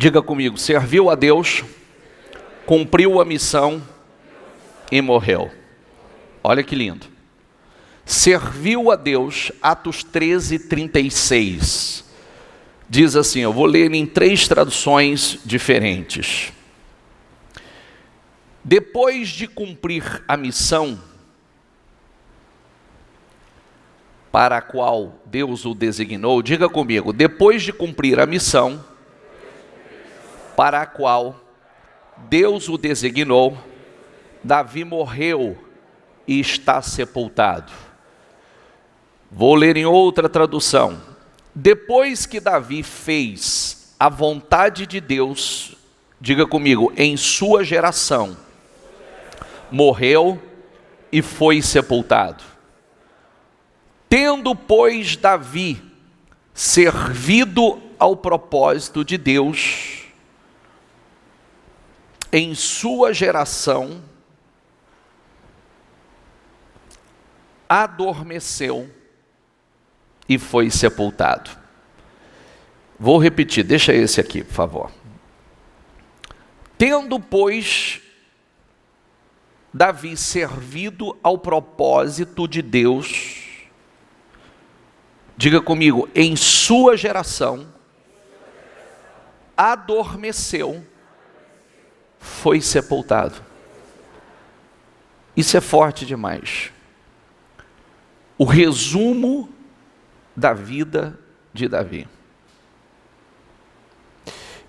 Diga comigo, serviu a Deus, cumpriu a missão e morreu. Olha que lindo. Serviu a Deus, Atos 13:36. Diz assim, eu vou ler em 3 traduções diferentes. Depois de cumprir a missão para a qual Deus o designou, diga comigo, depois de cumprir a missão para a qual Deus o designou, Davi morreu e está sepultado. Vou ler em outra tradução. Depois que Davi fez a vontade de Deus, diga comigo, em sua geração, morreu e foi sepultado. Tendo, pois, Davi servido ao propósito de Deus, em sua geração, adormeceu e foi sepultado. Vou repetir, deixa esse aqui, por favor. Tendo, pois, Davi servido ao propósito de Deus, diga comigo, em sua geração, adormeceu, foi sepultado. Isso é forte demais. O resumo da vida de Davi.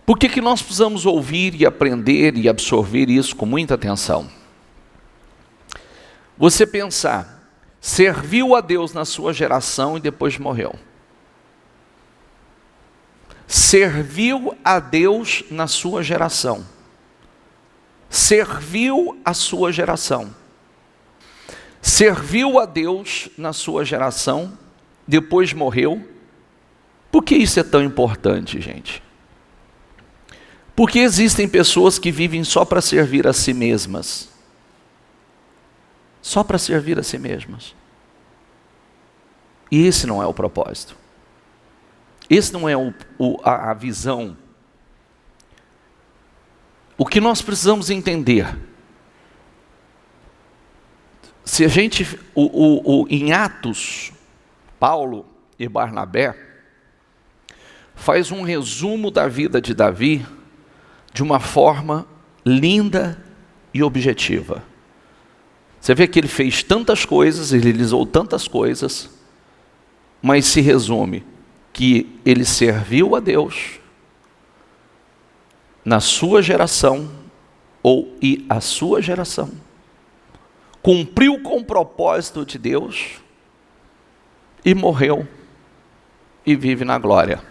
Por que nós precisamos ouvir e aprender e absorver isso com muita atenção? Você pensar, serviu a Deus na sua geração e depois morreu. Serviu a Deus na sua geração. Serviu a sua geração. Serviu a Deus na sua geração, depois morreu. Por que isso é tão importante, gente? Porque existem pessoas que vivem só para servir a si mesmas. Só para servir a si mesmas. E esse não é o propósito. Esse não é a visão. O que nós precisamos entender, se a gente, em Atos, Paulo e Barnabé, faz um resumo da vida de Davi, de uma forma linda e objetiva. Você vê que ele fez tantas coisas, ele realizou tantas coisas, mas se resume que ele serviu a Deus, na sua geração, e a sua geração, cumpriu com o propósito de Deus, e morreu, e vive na glória.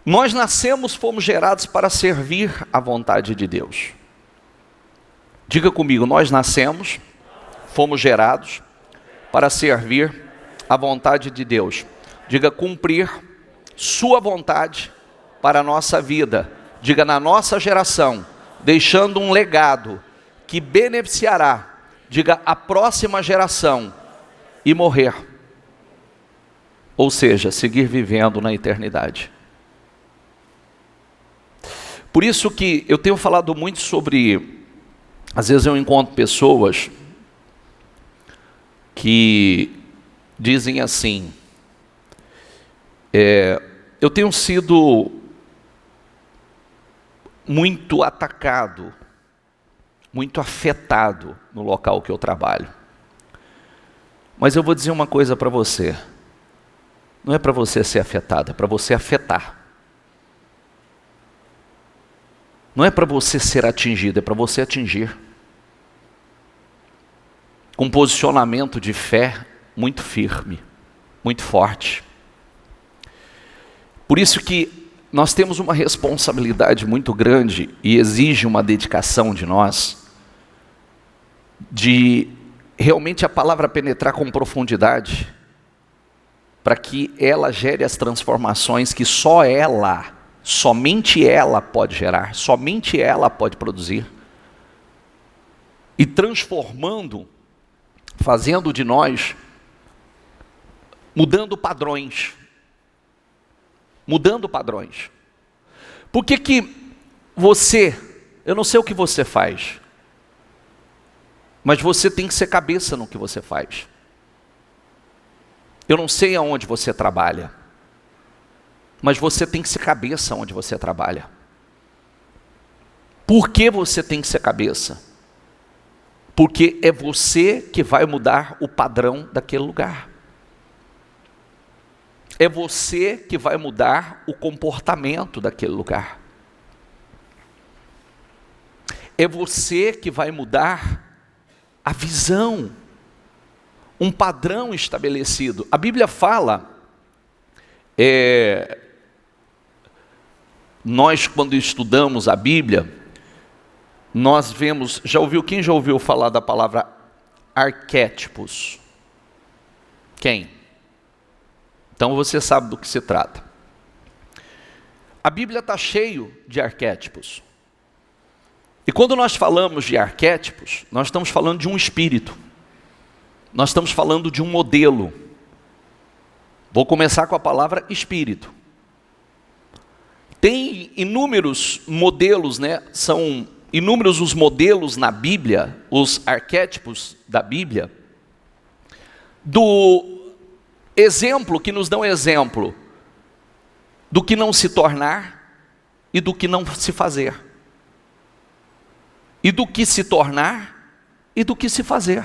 Nós nascemos, fomos gerados para servir a vontade de Deus. Diga comigo, nós nascemos, fomos gerados para servir a vontade de Deus. Diga, cumprir sua vontade para a nossa vida, diga, na nossa geração, deixando um legado que beneficiará, diga, a próxima geração, e morrer. Ou seja, seguir vivendo na eternidade. Por isso que eu tenho falado muito sobre, às vezes eu encontro pessoas que dizem assim, eu tenho sido muito atacado, muito afetado no local que eu trabalho. Mas eu vou dizer uma coisa para você, não é para você ser afetado, é para você afetar. Não é para você ser atingido, é para você atingir. Com um posicionamento de fé muito firme, muito forte. Por isso que nós temos uma responsabilidade muito grande e exige uma dedicação de nós, de realmente a palavra penetrar com profundidade, para que ela gere as transformações que só ela, somente ela pode gerar, somente ela pode produzir, e transformando, fazendo de nós, mudando padrões. mudando padrões. Por que que você, eu não sei o que você faz, mas você tem que ser cabeça no que você faz. Eu não sei aonde você trabalha, mas você tem que ser cabeça onde você trabalha. Por que você tem que ser cabeça? Porque é você que vai mudar o padrão daquele lugar. É você que vai mudar o comportamento daquele lugar. É você que vai mudar a visão, um padrão estabelecido. A Bíblia fala, nós quando estudamos a Bíblia, nós vemos, quem já ouviu falar da palavra arquétipos? Quem? Então você sabe do que se trata. A Bíblia está cheio de arquétipos. E quando nós falamos de arquétipos, nós estamos falando de um espírito. Nós estamos falando de um modelo. Vou começar com a palavra espírito. Tem inúmeros modelos, né? São inúmeros os modelos na Bíblia, os arquétipos da Bíblia, do exemplo que nos dão exemplo do que não se tornar e do que não se fazer. E do que se tornar e do que se fazer.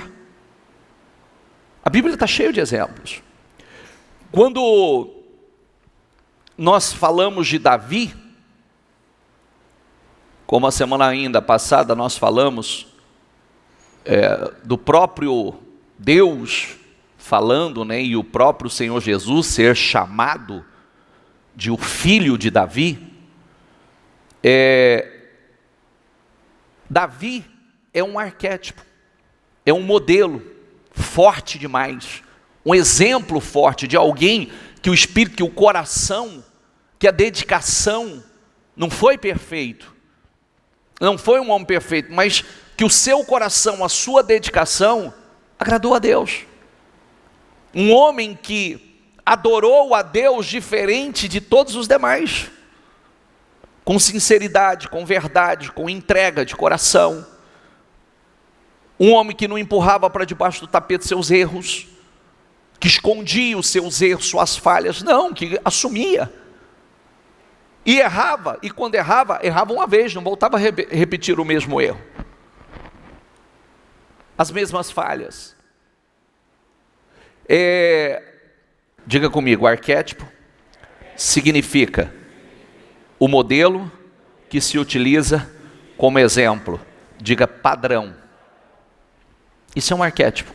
A Bíblia está cheia de exemplos. Quando nós falamos de Davi, como a semana ainda passada nós falamos do próprio Deus falando, né, e o próprio Senhor Jesus ser chamado de o filho de Davi, Davi é um arquétipo, é um modelo forte demais, um exemplo forte de alguém que o espírito, que o coração, que a dedicação não foi perfeito, não foi um homem perfeito, mas que o seu coração, a sua dedicação agradou a Deus. Um homem que adorou a Deus diferente de todos os demais, com sinceridade, com verdade, com entrega de coração. Um homem que não empurrava para debaixo do tapete seus erros, que escondia os seus erros, suas falhas, não, que assumia. E errava, e quando errava uma vez, não voltava a repetir o mesmo erro. As mesmas falhas. Diga comigo, arquétipo significa o modelo que se utiliza como exemplo. Diga padrão. Isso é um arquétipo.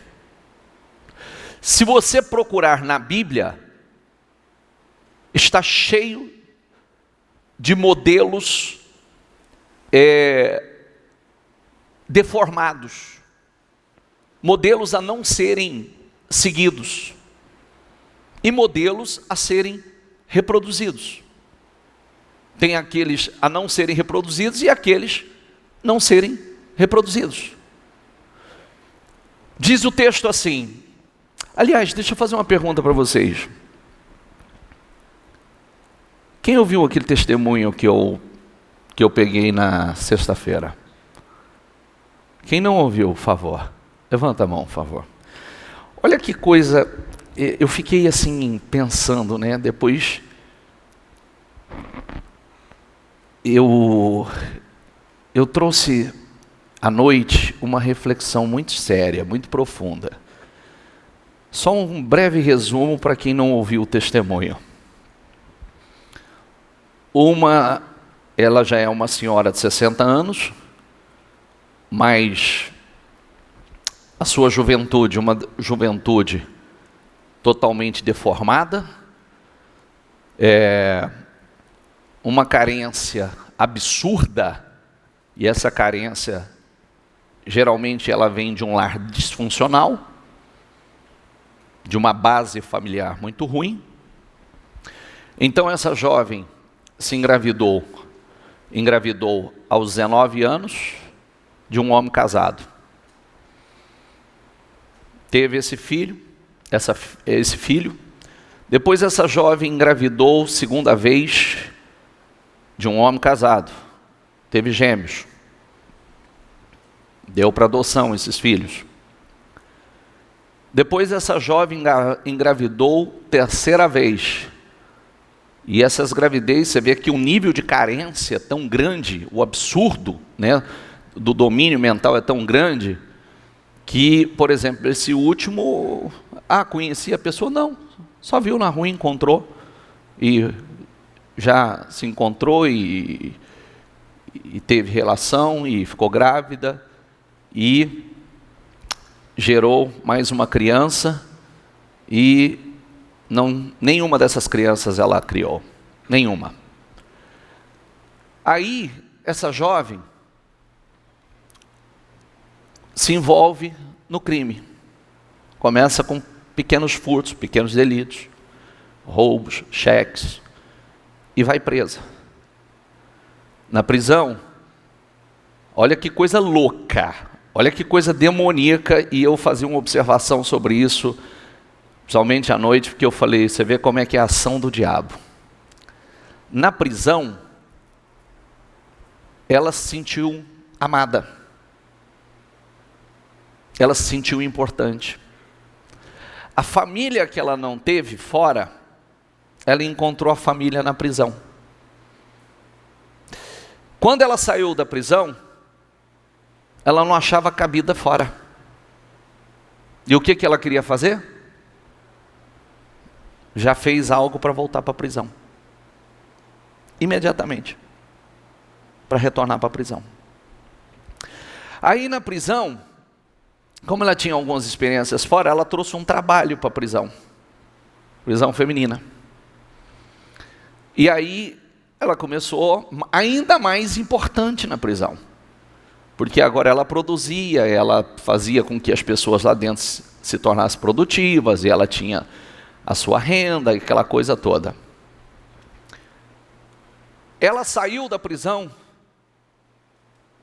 Se você procurar na Bíblia, está cheio de modelos deformados, modelos a não serem seguidos e modelos a serem reproduzidos. Tem aqueles a não serem reproduzidos e aqueles não serem reproduzidos. Diz o texto assim, aliás, deixa eu fazer uma pergunta para vocês. Quem ouviu aquele testemunho que eu peguei na sexta-feira? Quem não ouviu, por favor? Levanta a mão, por favor. Olha que coisa, eu fiquei assim pensando, né? Depois eu trouxe à noite uma reflexão muito séria, muito profunda. Só um breve resumo para quem não ouviu o testemunho. Ela já é uma senhora de 60 anos, mas a sua juventude, uma juventude totalmente deformada, uma carência absurda, e essa carência, geralmente ela vem de um lar disfuncional, de uma base familiar muito ruim. Então essa jovem se engravidou aos 19 anos de um homem casado. Teve esse filho, Depois essa jovem engravidou segunda vez de um homem casado. Teve gêmeos. Deu para adoção esses filhos. Depois essa jovem engravidou terceira vez. E essas gravidez, você vê que o nível de carência é tão grande, o absurdo, né, do domínio mental é tão grande, que, por exemplo, esse último, conhecia a pessoa? Não, só viu na rua, encontrou, e já se encontrou e teve relação, e ficou grávida, e gerou mais uma criança, e nenhuma dessas crianças ela criou, nenhuma. Aí, essa jovem se envolve no crime. Começa com pequenos furtos, pequenos delitos, roubos, cheques, e vai presa. Na prisão, olha que coisa louca, olha que coisa demoníaca, e eu fazia uma observação sobre isso, principalmente à noite, porque eu falei, você vê como é que é a ação do diabo. Na prisão, ela se sentiu amada. Ela se sentiu importante. A família que ela não teve fora, ela encontrou a família na prisão. Quando ela saiu da prisão, ela não achava cabida fora. E o que ela queria fazer? Já fez algo para voltar para a prisão. Imediatamente. Para retornar para a prisão. Aí na prisão, como ela tinha algumas experiências fora, ela trouxe um trabalho para a prisão. Prisão feminina. E aí ela começou ainda mais importante na prisão. Porque agora ela produzia, ela fazia com que as pessoas lá dentro se tornassem produtivas, e ela tinha a sua renda, aquela coisa toda. Ela saiu da prisão,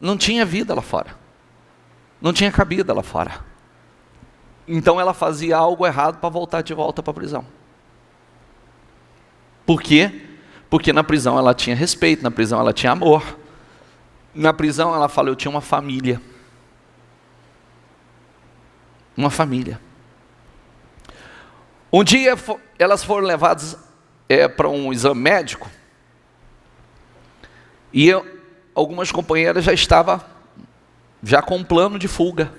não tinha vida lá fora, não tinha cabida lá fora. Então ela fazia algo errado para voltar de volta para a prisão. Por quê? Porque na prisão ela tinha respeito, na prisão ela tinha amor. Na prisão ela fala, eu tinha uma família. Uma família. Um dia elas foram levadas para um exame médico, e algumas companheiras já estavam com um plano de fuga.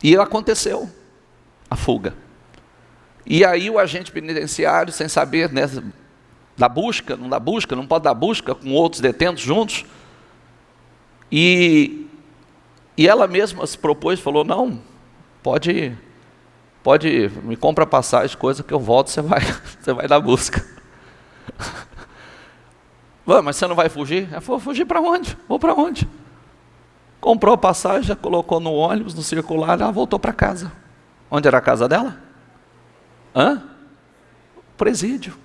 E aconteceu a fuga. E aí o agente penitenciário, sem saber, né, da busca, não pode dar busca com outros detentos juntos, e ela mesma se propôs, falou, não, pode, me compra passagem, coisa que eu volto, você vai dar busca. Mas você não vai fugir? Ela falou, fugir para onde? Vou para onde? Comprou a passagem, já colocou no ônibus, no circular, ela voltou para casa. Onde era a casa dela? Presídio.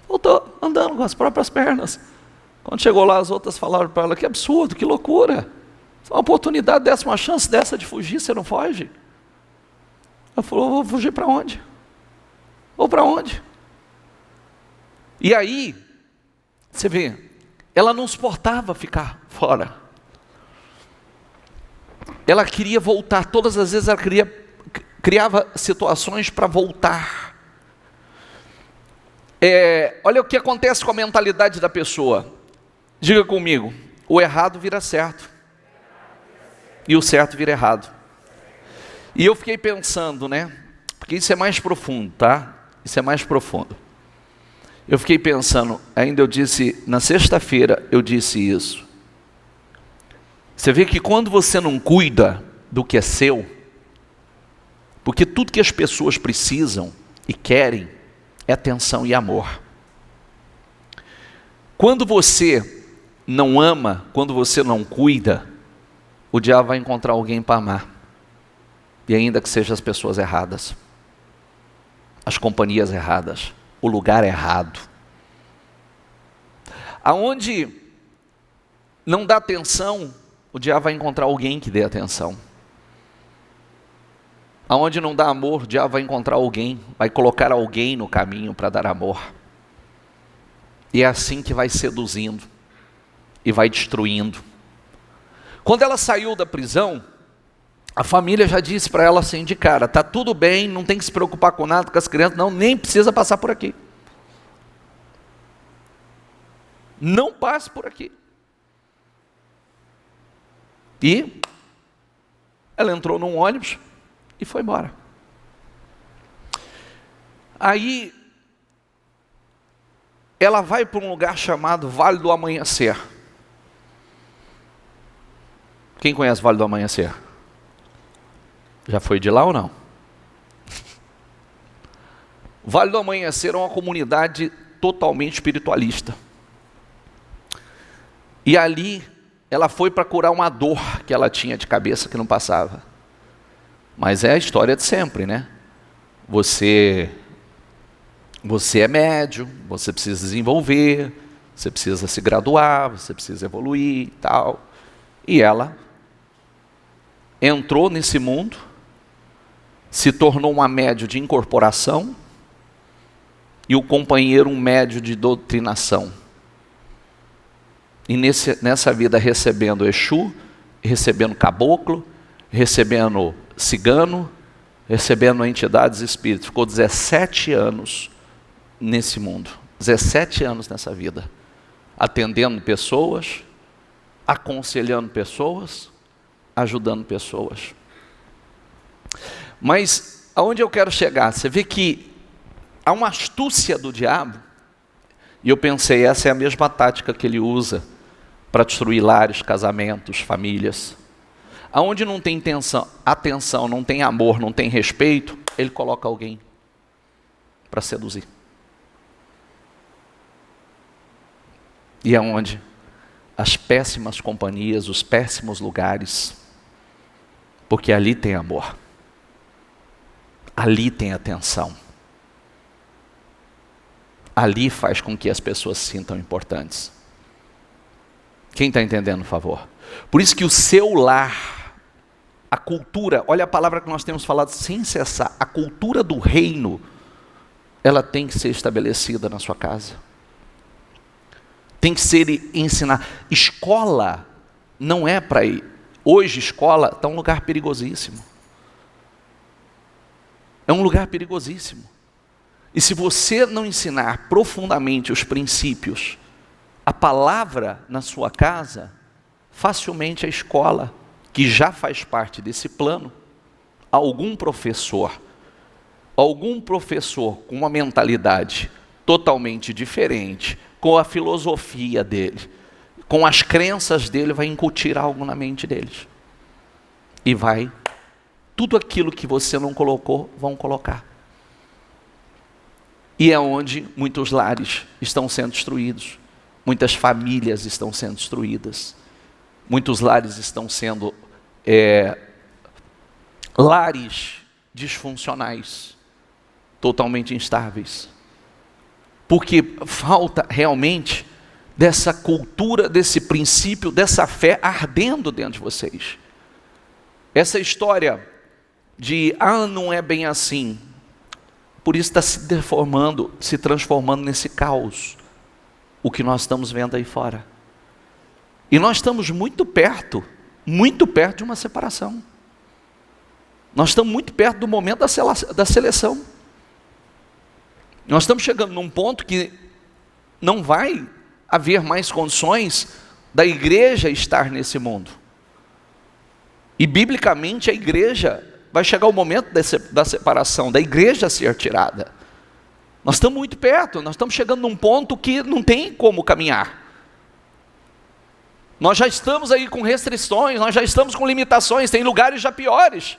Voltou andando com as próprias pernas. Quando chegou lá, as outras falaram para ela, que absurdo, que loucura. Uma oportunidade dessa, uma chance dessa de fugir, você não foge? Ela falou, vou fugir para onde? Vou para onde? E aí, você vê, ela não suportava ficar fora. Ela queria voltar, todas as vezes ela criava situações para voltar. Olha o que acontece com a mentalidade da pessoa. Diga comigo, o errado vira certo. E o certo vira errado. E eu fiquei pensando, né? Porque isso é mais profundo, tá? Isso é mais profundo. Eu fiquei pensando, ainda eu disse, na sexta-feira eu disse isso. Você vê que quando você não cuida do que é seu, porque tudo que as pessoas precisam e querem é atenção e amor. Quando você não ama, quando você não cuida, o diabo vai encontrar alguém para amar. E ainda que sejam as pessoas erradas, as companhias erradas, o lugar errado. Aonde não dá atenção, o diabo vai encontrar alguém que dê atenção. Aonde não dá amor, o diabo vai encontrar alguém, vai colocar alguém no caminho para dar amor. E é assim que vai seduzindo e vai destruindo. Quando ela saiu da prisão, a família já disse para ela assim de cara: tá tudo bem, não tem que se preocupar com nada, com as crianças, não, nem precisa passar por aqui. Não passe por aqui. E ela entrou num ônibus e foi embora. Aí ela vai para um lugar chamado Vale do Amanhecer. Quem conhece o Vale do Amanhecer? Já foi de lá ou não? Vale do Amanhecer é uma comunidade totalmente espiritualista. E ali ela foi para curar uma dor que ela tinha de cabeça que não passava. Mas é a história de sempre, né? Você é médium, você precisa desenvolver, você precisa se graduar, você precisa evoluir e tal. E ela entrou nesse mundo, se tornou uma médium de incorporação e o companheiro um médium de doutrinação. E nessa vida recebendo Exu, recebendo caboclo, recebendo cigano, recebendo entidades espíritas. Ficou 17 anos nesse mundo, 17 anos nessa vida, atendendo pessoas, aconselhando pessoas, ajudando pessoas. Mas aonde eu quero chegar? Você vê que há uma astúcia do diabo, e eu pensei, essa é a mesma tática que ele usa para destruir lares, casamentos, famílias. Aonde não tem atenção, não tem amor, não tem respeito, ele coloca alguém para seduzir. E é onde as péssimas companhias, os péssimos lugares, porque ali tem amor, ali tem atenção, ali faz com que as pessoas se sintam importantes. Quem está entendendo, por favor? Por isso que o seu lar, a cultura, olha a palavra que nós temos falado sem cessar, a cultura do reino, ela tem que ser estabelecida na sua casa. Tem que ser ensinar. Escola não é para ir. Hoje escola está um lugar perigosíssimo. É um lugar perigosíssimo. E se você não ensinar profundamente os princípios, a palavra na sua casa, facilmente a escola, que já faz parte desse plano, algum professor com uma mentalidade totalmente diferente, com a filosofia dele, com as crenças dele, vai incutir algo na mente deles. E vai, tudo aquilo que você não colocou, vão colocar. E é onde muitos lares estão sendo destruídos. Muitas famílias estão sendo destruídas. Muitos lares estão sendo lares disfuncionais, totalmente instáveis. Porque falta realmente dessa cultura, desse princípio, dessa fé ardendo dentro de vocês. Essa história de, não é bem assim, por isso está se deformando, se transformando nesse caos, o que nós estamos vendo aí fora. E nós estamos muito perto de uma separação. Nós estamos muito perto do momento da seleção. Nós estamos chegando num ponto que não vai haver mais condições da igreja estar nesse mundo. E biblicamente a igreja, vai chegar o momento da separação, da igreja ser tirada. Nós estamos muito perto, nós estamos chegando num ponto que não tem como caminhar. Nós já estamos aí com restrições, nós já estamos com limitações, tem lugares já piores.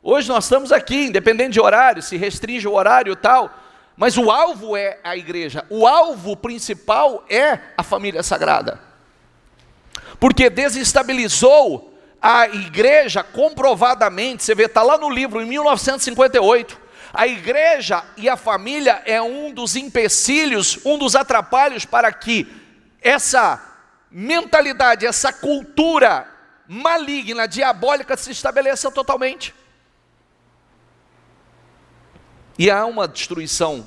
Hoje nós estamos aqui, independente de horário, se restringe o horário e tal, mas o alvo é a igreja, o alvo principal é a família sagrada. Porque desestabilizou a igreja comprovadamente, você vê, está lá no livro, em 1958, a igreja e a família é um dos empecilhos, um dos atrapalhos para que essa mentalidade, essa cultura maligna, diabólica se estabeleça totalmente. E há uma destruição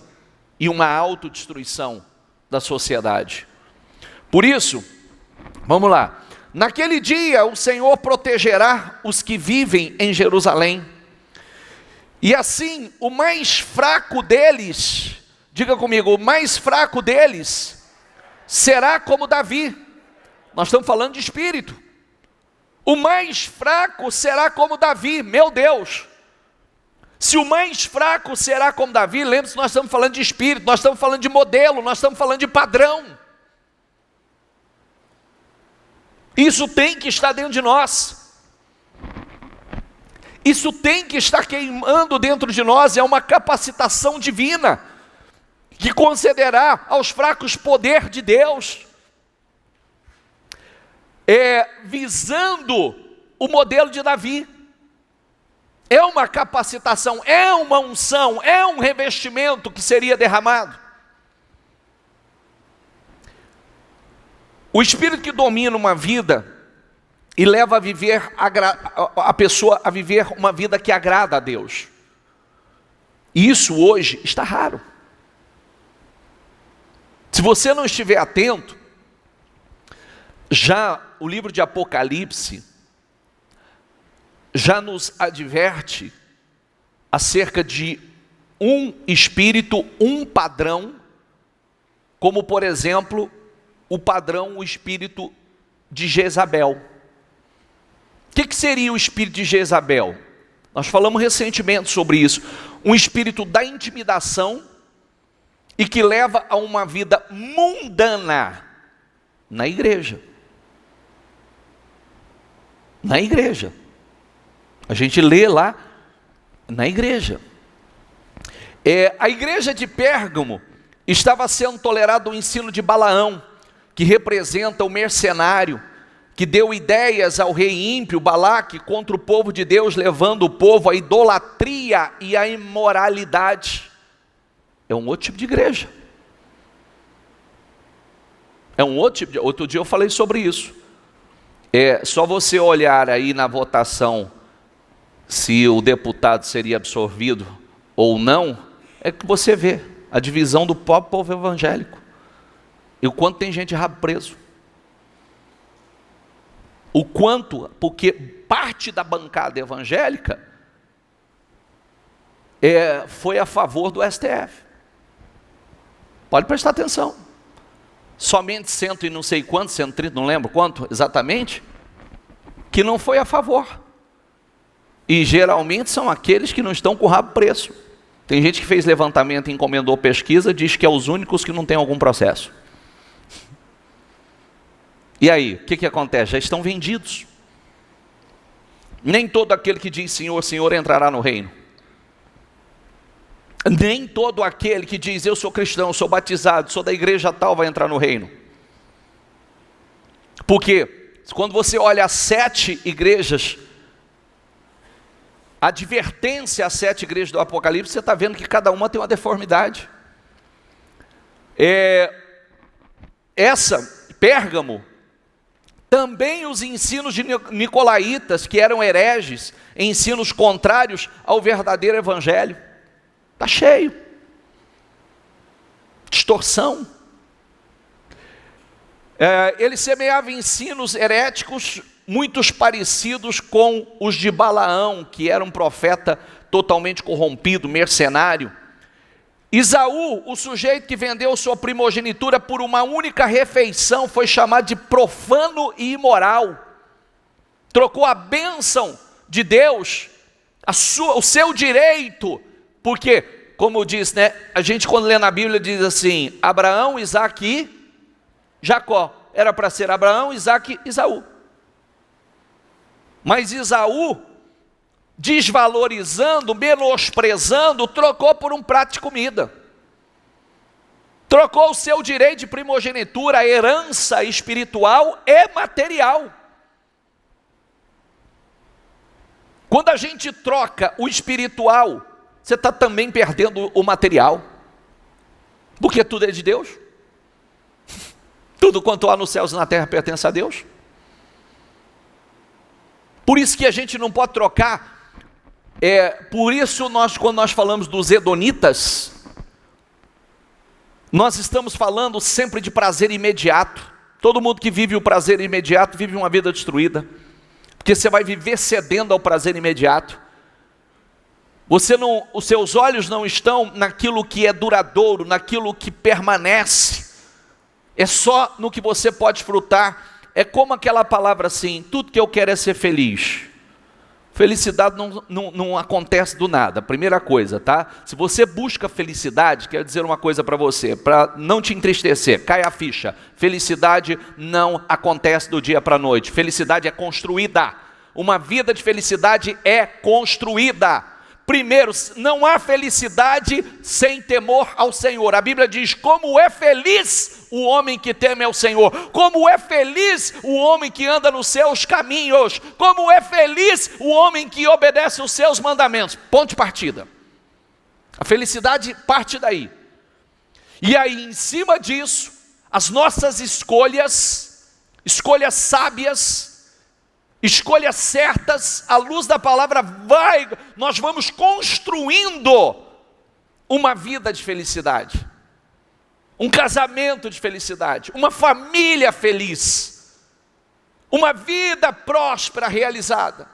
e uma autodestruição da sociedade. Por isso, vamos lá. Naquele dia o Senhor protegerá os que vivem em Jerusalém. E assim, o mais fraco deles, diga comigo, o mais fraco deles será como Davi. Nós estamos falando de espírito. O mais fraco será como Davi, meu Deus. Se o mais fraco será como Davi, lembre-se, nós estamos falando de espírito, nós estamos falando de modelo, nós estamos falando de padrão. Isso tem que estar dentro de nós. Isso tem que estar queimando dentro de nós, é uma capacitação divina, que concederá aos fracos poder de Deus, visando o modelo de Davi. É uma capacitação, é uma unção, é um revestimento que seria derramado. O espírito que domina uma vida e leva a viver a pessoa a viver uma vida que agrada a Deus. E isso hoje está raro. Se você não estiver atento, já o livro de Apocalipse já nos adverte acerca de um espírito, um padrão, como por exemplo, o padrão, o espírito de Jezabel. O que seria o espírito de Jezabel? Nós falamos recentemente sobre isso. Um espírito da intimidação e que leva a uma vida mundana na igreja. Na igreja. A gente lê lá na igreja. A igreja de Pérgamo estava sendo tolerado o ensino de Balaão, que representa o mercenário, que deu ideias ao rei ímpio Balaque contra o povo de Deus, levando o povo à idolatria e à imoralidade. É um outro tipo de igreja. É um outro tipo de... Outro dia eu falei sobre isso. É só você olhar aí na votação se o deputado seria absorvido ou não, é que você vê a divisão do próprio povo evangélico. E o quanto tem gente rabo preso. O quanto, porque parte da bancada evangélica foi a favor do STF. Pode prestar atenção. Somente 100 e não sei quanto, 130, não lembro quanto exatamente, que não foi a favor. E geralmente são aqueles que não estão com o rabo preso. Tem gente que fez levantamento, encomendou pesquisa, diz que é os únicos que não tem algum processo. E aí, o que acontece? Já estão vendidos. Nem todo aquele que diz Senhor, Senhor entrará no reino. Nem todo aquele que diz eu sou cristão, sou batizado, sou da igreja tal vai entrar no reino. Porque quando você olha as 7 igrejas, a advertência às 7 igrejas do Apocalipse, você está vendo que cada uma tem uma deformidade. Pérgamo, também os ensinos de nicolaítas, que eram hereges, ensinos contrários ao verdadeiro evangelho. Está cheio. Distorção. Ele semeava ensinos heréticos, muitos parecidos com os de Balaão, que era um profeta totalmente corrompido, mercenário. Esaú, o sujeito que vendeu sua primogenitura por uma única refeição, foi chamado de profano e imoral. Trocou a bênção de Deus, o seu direito, porque, como diz, né, a gente quando lê na Bíblia diz assim, Abraão, Isaque e Jacó. Era para ser Abraão, Isaque e Esaú. Mas Esaú, desvalorizando, menosprezando, trocou por um prato de comida. Trocou o seu direito de primogenitura, a herança espiritual e material. Quando a gente troca o espiritual, você está também perdendo o material. Porque tudo é de Deus. Tudo quanto há nos céus e na terra pertence a Deus. Por isso que a gente não pode trocar Por isso, quando nós falamos dos hedonitas, nós estamos falando sempre de prazer imediato. Todo mundo que vive o prazer imediato vive uma vida destruída, porque você vai viver cedendo ao prazer imediato. Os seus olhos não estão naquilo que é duradouro, naquilo que permanece. É só no que você pode frutar. É como aquela palavra assim: tudo que eu quero é ser feliz. Felicidade não acontece do nada. Primeira coisa, tá? Se você busca felicidade, quero dizer uma coisa para você, para não te entristecer, cai a ficha. Felicidade não acontece do dia para a noite. Felicidade é construída. Uma vida de felicidade é construída. Primeiro, não há felicidade sem temor ao Senhor. A Bíblia diz: como é feliz o homem que teme ao Senhor, como é feliz o homem que anda nos seus caminhos, como é feliz o homem que obedece os seus mandamentos. Ponto de partida. A felicidade parte daí. E aí, em cima disso, as nossas escolhas sábias, escolhas certas, à luz da palavra, nós vamos construindo uma vida de felicidade, um casamento de felicidade, uma família feliz, uma vida próspera, realizada.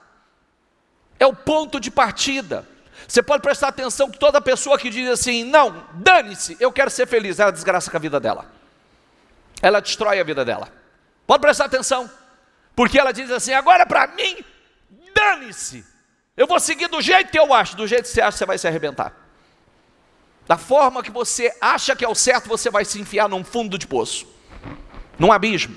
É o ponto de partida. Você pode prestar atenção que toda pessoa que diz assim: não, dane-se, eu quero ser feliz, ela desgraça com a vida dela, ela destrói a vida dela. Pode prestar atenção. Porque ela diz assim: agora para mim, dane-se, eu vou seguir do jeito que eu acho. Do jeito que você acha, você vai se arrebentar. Da forma que você acha que é o certo, você vai se enfiar num fundo de poço, num abismo.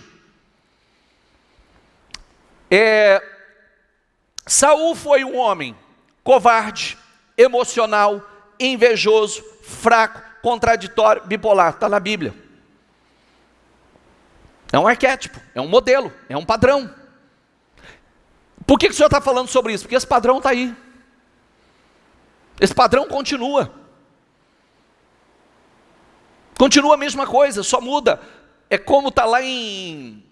Saul foi um homem covarde, emocional, invejoso, fraco, contraditório, bipolar. Está na Bíblia. É um arquétipo, é um modelo, é um padrão. Por que o Senhor está falando sobre isso? Porque esse padrão está aí. Esse padrão continua. Continua a mesma coisa, só muda. É como está lá em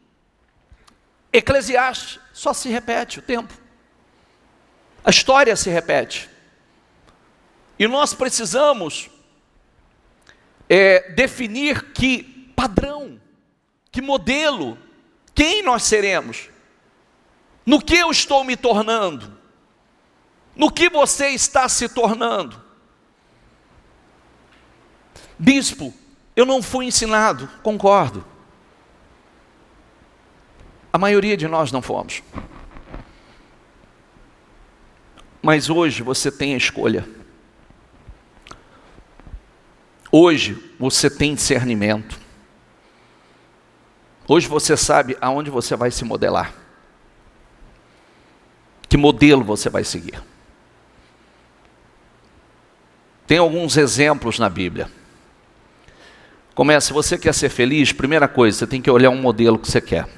Eclesiastes, só se repete o tempo. A história se repete. E nós precisamos definir que padrão, que modelo, quem nós seremos, no que eu estou me tornando, no que você está se tornando. Bispo, eu não fui ensinado, concordo. A maioria de nós não fomos. Mas hoje você tem a escolha. Hoje você tem discernimento. Hoje você sabe aonde você vai se modelar. Que modelo você vai seguir. Tem alguns exemplos na Bíblia. Começa, se você quer ser feliz, primeira coisa, você tem que olhar um modelo que você quer.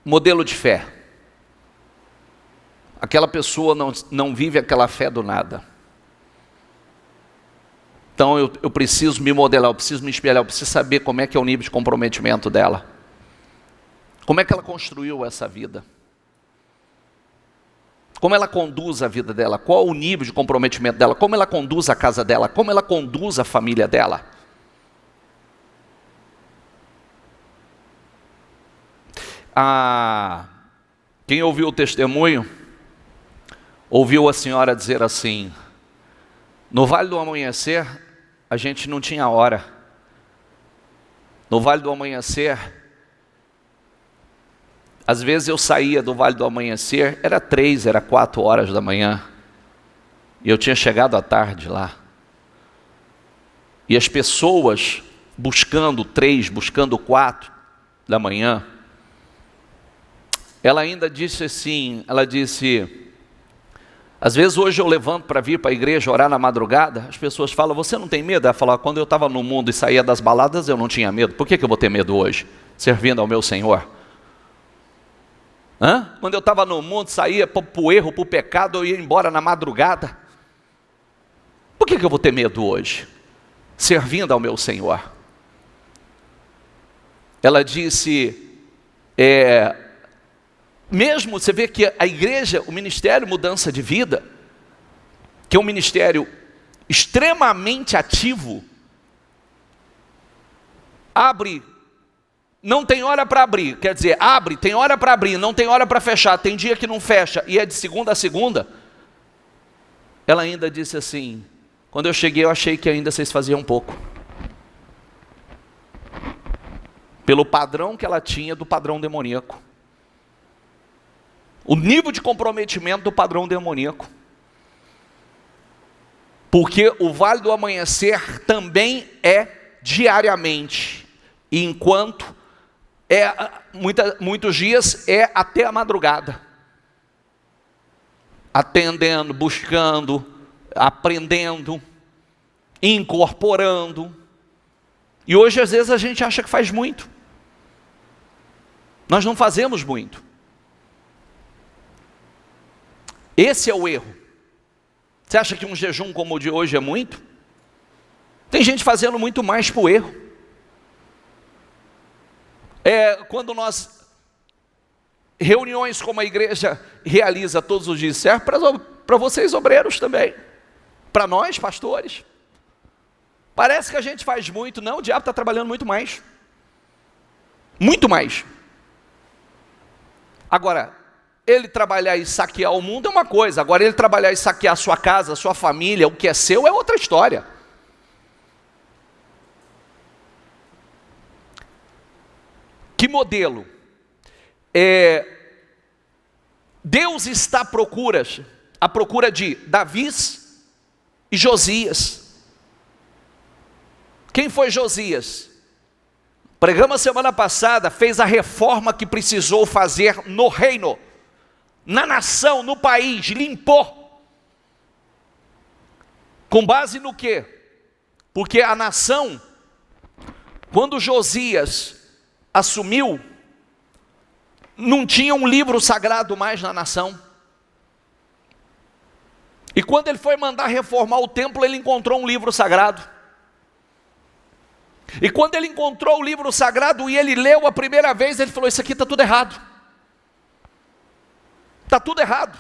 Modelo de fé. Aquela pessoa não vive aquela fé do nada. Então eu preciso me modelar, eu preciso me espelhar, eu preciso saber como é que é o nível de comprometimento dela. Como é que ela construiu essa vida? Como ela conduz a vida dela? Qual o nível de comprometimento dela? Como ela conduz a casa dela? Como ela conduz a família dela? Quem ouviu o testemunho, ouviu a senhora dizer assim: no Vale do Amanhecer, a gente não tinha hora. No Vale do Amanhecer, às vezes eu saía do Vale do Amanhecer, era 3, era 4 horas da manhã, e eu tinha chegado à tarde lá. E as pessoas buscando 3, buscando 4 da manhã, ela ainda disse assim, ela disse: às vezes hoje eu levanto para vir para a igreja orar na madrugada, as pessoas falam: você não tem medo? Ela fala: quando eu estava no mundo e saía das baladas eu não tinha medo, por que eu vou ter medo hoje, servindo ao meu Senhor? Quando eu estava no mundo, saía para o erro, para o pecado, eu ia embora na madrugada, por que eu vou ter medo hoje, servindo ao meu Senhor? Ela disse: mesmo você vê que a igreja, o ministério Mudança de Vida, que é um ministério extremamente ativo, abre, não tem hora para abrir, quer dizer, abre, tem hora para abrir, não tem hora para fechar, tem dia que não fecha, e é de segunda a segunda. Ela ainda disse assim: quando eu cheguei eu achei que ainda vocês faziam pouco. Pelo padrão que ela tinha do padrão demoníaco. O nível de comprometimento do padrão demoníaco. Porque o Vale do Amanhecer também é diariamente. E enquanto muitos dias é até a madrugada. Atendendo, buscando, aprendendo, incorporando. E hoje às vezes a gente acha que faz muito. Nós não fazemos muito. Esse é o erro. Você acha que um jejum como o de hoje é muito? Tem gente fazendo muito mais por erro. Quando nós, reuniões como a igreja realiza todos os dias, serve para vocês obreiros também, para nós pastores. Parece que a gente faz muito, não, o diabo está trabalhando muito mais. Muito mais. Agora, ele trabalhar e saquear o mundo é uma coisa, agora ele trabalhar e saquear a sua casa, a sua família, o que é seu é outra história. Que modelo? Deus está à procura de Davis e Josias. Quem foi Josias? Pregamos semana passada, fez a reforma que precisou fazer no reino, na nação, no país, limpou. Com base no quê? Porque a nação, quando Josias assumiu, não tinha um livro sagrado mais na nação. E quando ele foi mandar reformar o templo, ele encontrou um livro sagrado. E quando ele encontrou o livro sagrado e ele leu a primeira vez, ele falou: isso aqui está tudo errado. Está tudo errado.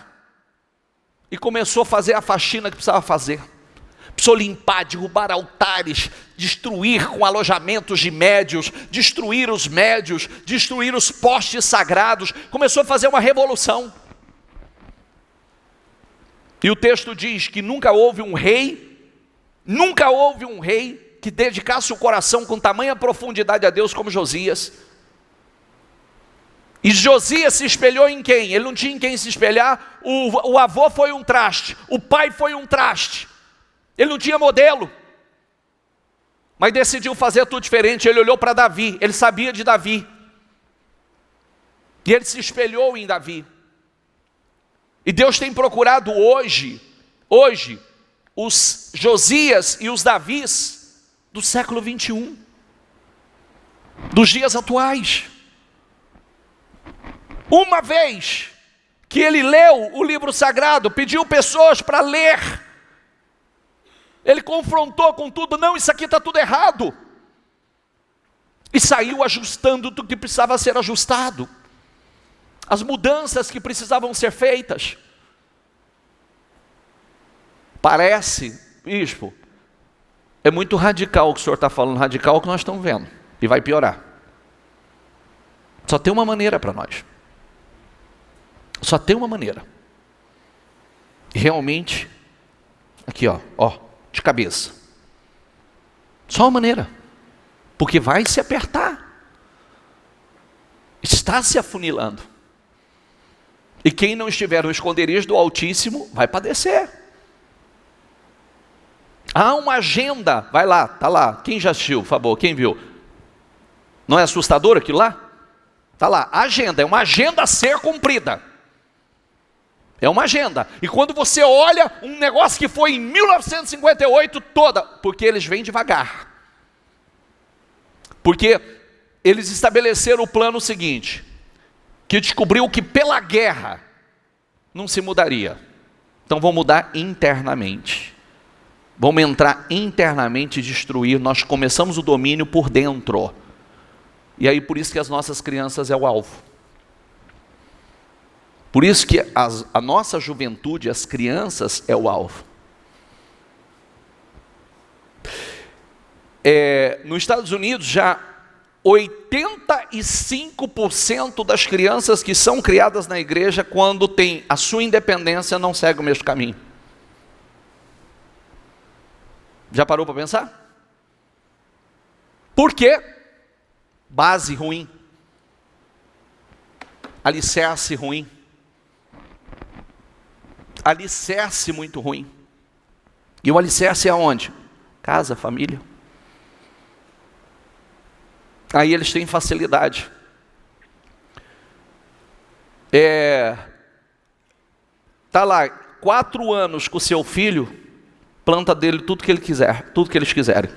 E começou a fazer a faxina que precisava fazer. Precisou limpar, derrubar altares, destruir com alojamentos de médios, destruir os médios, destruir os postes sagrados. Começou a fazer uma revolução. E o texto diz que nunca houve um rei que dedicasse o coração com tamanha profundidade a Deus como Josias. E Josias se espelhou em quem? Ele não tinha em quem se espelhar. O avô foi um traste, o pai foi um traste. Ele não tinha modelo, mas decidiu fazer tudo diferente. Ele olhou para Davi, ele sabia de Davi, e ele se espelhou em Davi. E Deus tem procurado hoje, os Josias e os Davis do século 21, dos dias atuais. Uma vez que ele leu o livro sagrado, pediu pessoas para ler, ele confrontou com tudo: não, isso aqui está tudo errado. E saiu ajustando tudo que precisava ser ajustado, as mudanças que precisavam ser feitas. Parece, bispo, é muito radical o que o senhor está falando, radical o que nós estamos vendo, e vai piorar. Só tem uma maneira para nós. Só tem uma maneira. Realmente, aqui ó, de cabeça. Só uma maneira. Porque vai se apertar. Está se afunilando. E quem não estiver no esconderijo do Altíssimo vai padecer. Há uma agenda. Vai lá, está lá. Quem já assistiu, por favor, quem viu? Não é assustador aquilo lá? Está lá, a agenda, é uma agenda a ser cumprida. É uma agenda. E quando você olha um negócio que foi em 1958 toda, porque eles vêm devagar. Porque eles estabeleceram o plano seguinte, que descobriu que pela guerra não se mudaria. Então vão mudar internamente. Vamos entrar internamente e destruir. Nós começamos o domínio por dentro. E aí por isso que as nossas crianças é o alvo. Por isso que a nossa juventude, as crianças, é o alvo. Nos Estados Unidos, já 85% das crianças que são criadas na igreja, quando tem a sua independência, não seguem o mesmo caminho. Já parou para pensar? Por quê? Base ruim. Alicerce ruim. Alicerce muito ruim. E o alicerce é aonde? Casa, família. Aí eles têm facilidade. Tá lá, 4 anos com o seu filho, planta dele tudo que ele quiser, tudo que eles quiserem.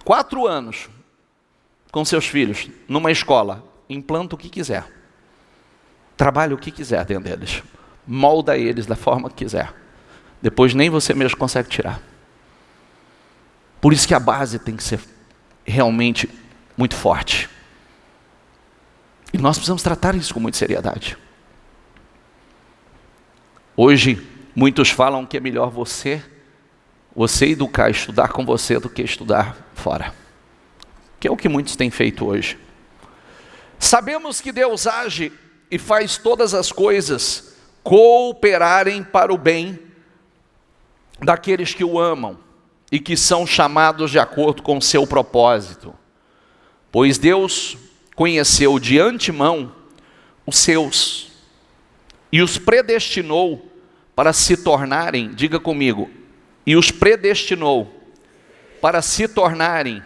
4 anos com seus filhos, numa escola, implanta o que quiser. Trabalha o que quiser dentro deles. Molda eles da forma que quiser. Depois nem você mesmo consegue tirar. Por isso que a base tem que ser realmente muito forte. E nós precisamos tratar isso com muita seriedade. Hoje, muitos falam que é melhor você educar, estudar com você, do que estudar fora. Que é o que muitos têm feito hoje. Sabemos que Deus age e faz todas as coisas cooperarem para o bem daqueles que o amam e que são chamados de acordo com o seu propósito. Pois Deus conheceu de antemão os seus e os predestinou para se tornarem, diga comigo, e os predestinou para se tornarem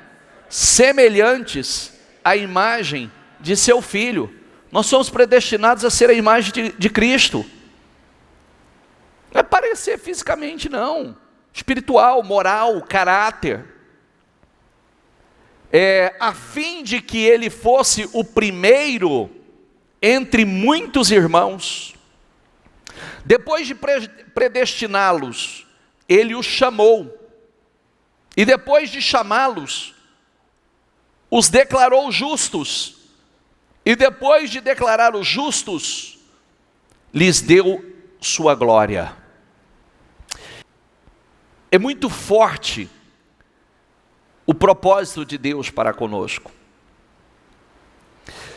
semelhantes à imagem de seu Filho. Nós somos predestinados a ser a imagem de Cristo. Não é parecer fisicamente, não. Espiritual, moral, caráter. A fim de que ele fosse o primeiro entre muitos irmãos. Depois de predestiná-los, ele os chamou. E depois de chamá-los, os declarou justos. E depois de declarar os justos, lhes deu sua glória. É muito forte o propósito de Deus para conosco.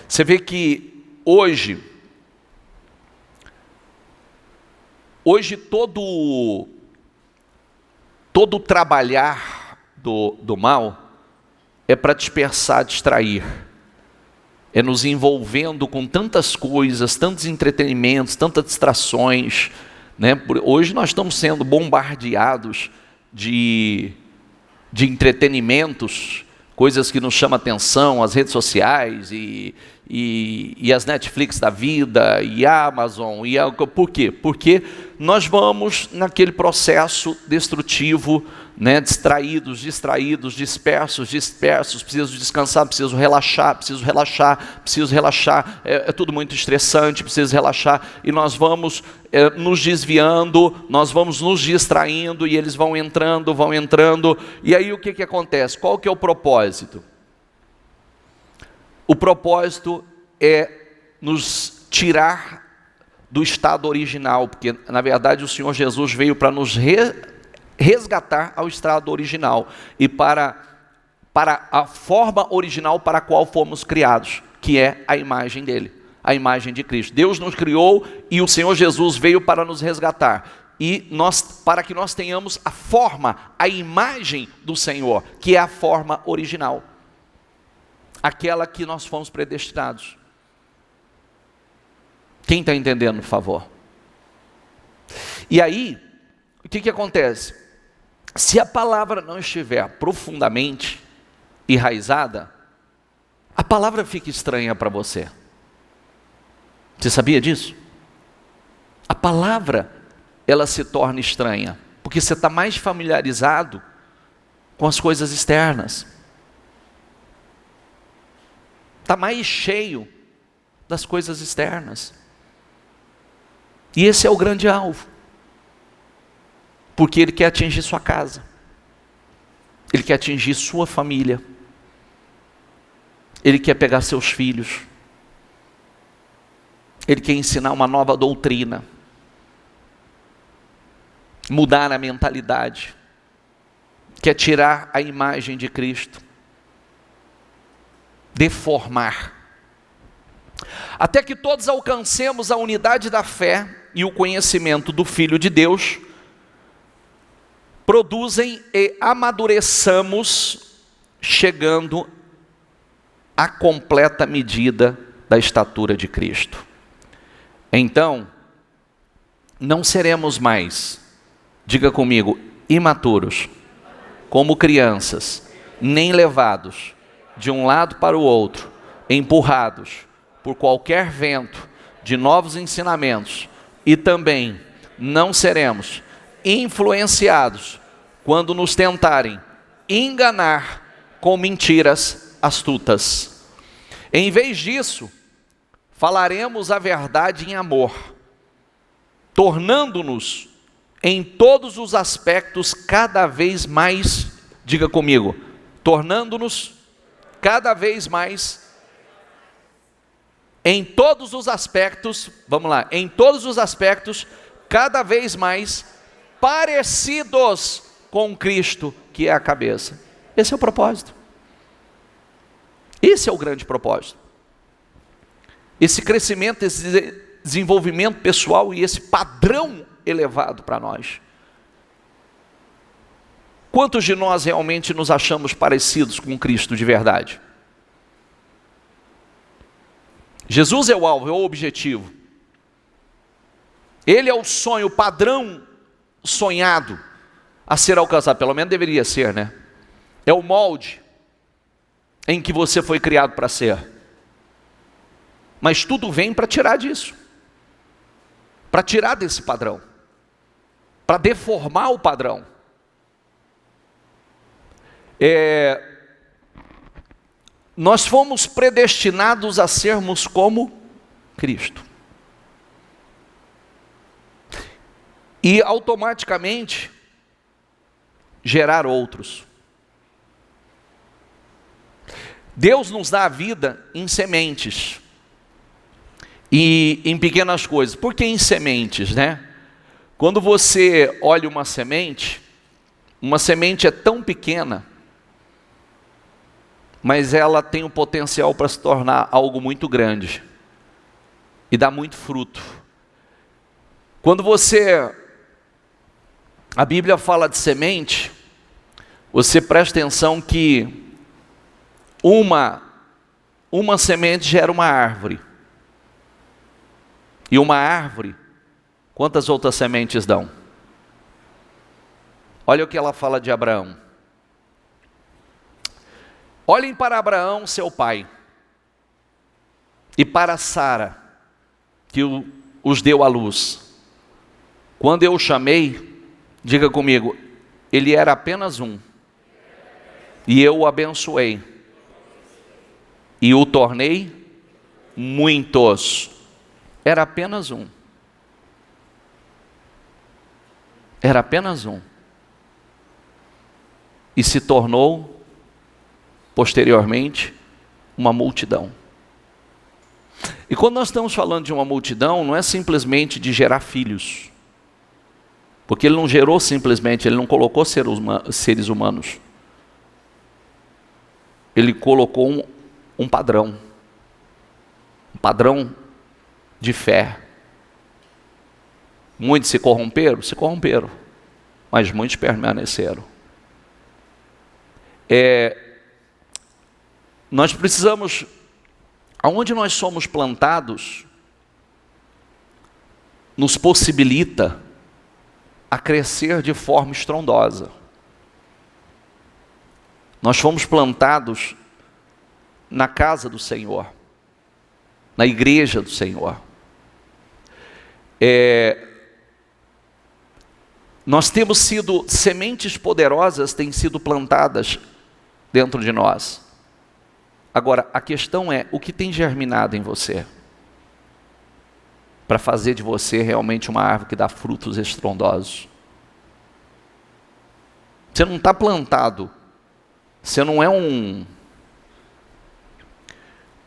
Você vê que hoje todo trabalhar do mal é para dispersar, distrair. É nos envolvendo com tantas coisas, tantos entretenimentos, tantas distrações, né? Hoje nós estamos sendo bombardeados de entretenimentos, coisas que nos chamam a atenção, as redes sociais e as Netflix da vida, e a Amazon, por quê? Porque nós vamos naquele processo destrutivo, né? Distraídos, dispersos, preciso descansar, preciso relaxar, é tudo muito estressante, preciso relaxar, e nós vamos nos desviando, nós vamos nos distraindo, e eles vão entrando, e aí o que acontece? Qual que é o propósito? O propósito é nos tirar do estado original, porque na verdade o Senhor Jesus veio para nos resgatar ao estado original e para a forma original para a qual fomos criados, que é a imagem dele, a imagem de Cristo. Deus nos criou e o Senhor Jesus veio para nos resgatar, e para que nós tenhamos a forma, a imagem do Senhor, que é a forma original, aquela que nós fomos predestinados. Quem está entendendo, por favor? E aí, o que acontece? Se a palavra não estiver profundamente enraizada, a palavra fica estranha para você. Você sabia disso? A palavra, ela se torna estranha, porque você está mais familiarizado com as coisas externas. Está mais cheio das coisas externas. E esse é o grande alvo. Porque ele quer atingir sua casa. Ele quer atingir sua família. Ele quer pegar seus filhos. Ele quer ensinar uma nova doutrina, mudar a mentalidade, quer tirar a imagem de Cristo, deformar, até que todos alcancemos a unidade da fé e o conhecimento do Filho de Deus, produzem e amadureçamos, chegando à completa medida da estatura de Cristo. Então, não seremos mais, diga comigo, imaturos, como crianças, nem levados de um lado para o outro, empurrados por qualquer vento de novos ensinamentos, e também não seremos influenciados quando nos tentarem enganar com mentiras astutas. Em vez disso, falaremos a verdade em amor, tornando-nos em todos os aspectos cada vez mais, diga comigo, tornando-nos cada vez mais, em todos os aspectos, vamos lá, em todos os aspectos, cada vez mais parecidos com Cristo, que é a cabeça. Esse é o propósito. Esse é o grande propósito. Esse crescimento, esse desenvolvimento pessoal e esse padrão elevado para nós. Quantos de nós realmente nos achamos parecidos com Cristo de verdade? Jesus é o alvo, é o objetivo. Ele é o sonho, o padrão sonhado a ser alcançado, pelo menos deveria ser, né? É o molde em que você foi criado para ser. Mas tudo vem para tirar disso, para tirar desse padrão, para deformar o padrão. Nós fomos predestinados a sermos como Cristo. E automaticamente gerar outros. Deus nos dá a vida em sementes e em pequenas coisas. Por que em sementes, né? Quando você olha uma semente é tão pequena, mas ela tem o potencial para se tornar algo muito grande e dar muito fruto. Quando a Bíblia fala de semente, você presta atenção que uma semente gera uma árvore. E uma árvore, quantas outras sementes dão? Olha o que ela fala de Abraão. Olhem para Abraão, seu pai, e para Sara, que os deu à luz. Quando eu o chamei, diga comigo, ele era apenas um, e eu o abençoei, e o tornei muitos. Era apenas um. Era apenas um. E se tornou, posteriormente, uma multidão. E quando nós estamos falando de uma multidão, não é simplesmente de gerar filhos. Porque ele não gerou simplesmente, ele não colocou seres humanos. Ele colocou um padrão. Um padrão de fé. Muitos se corromperam? Se corromperam. Mas muitos permaneceram. Nós precisamos, aonde nós somos plantados, nos possibilita a crescer de forma estrondosa. Nós fomos plantados na casa do Senhor, na igreja do Senhor. Nós temos sido, sementes poderosas têm sido plantadas dentro de nós. Agora, a questão é, o que tem germinado em você? Para fazer de você realmente uma árvore que dá frutos estrondosos. Você não está plantado, você não é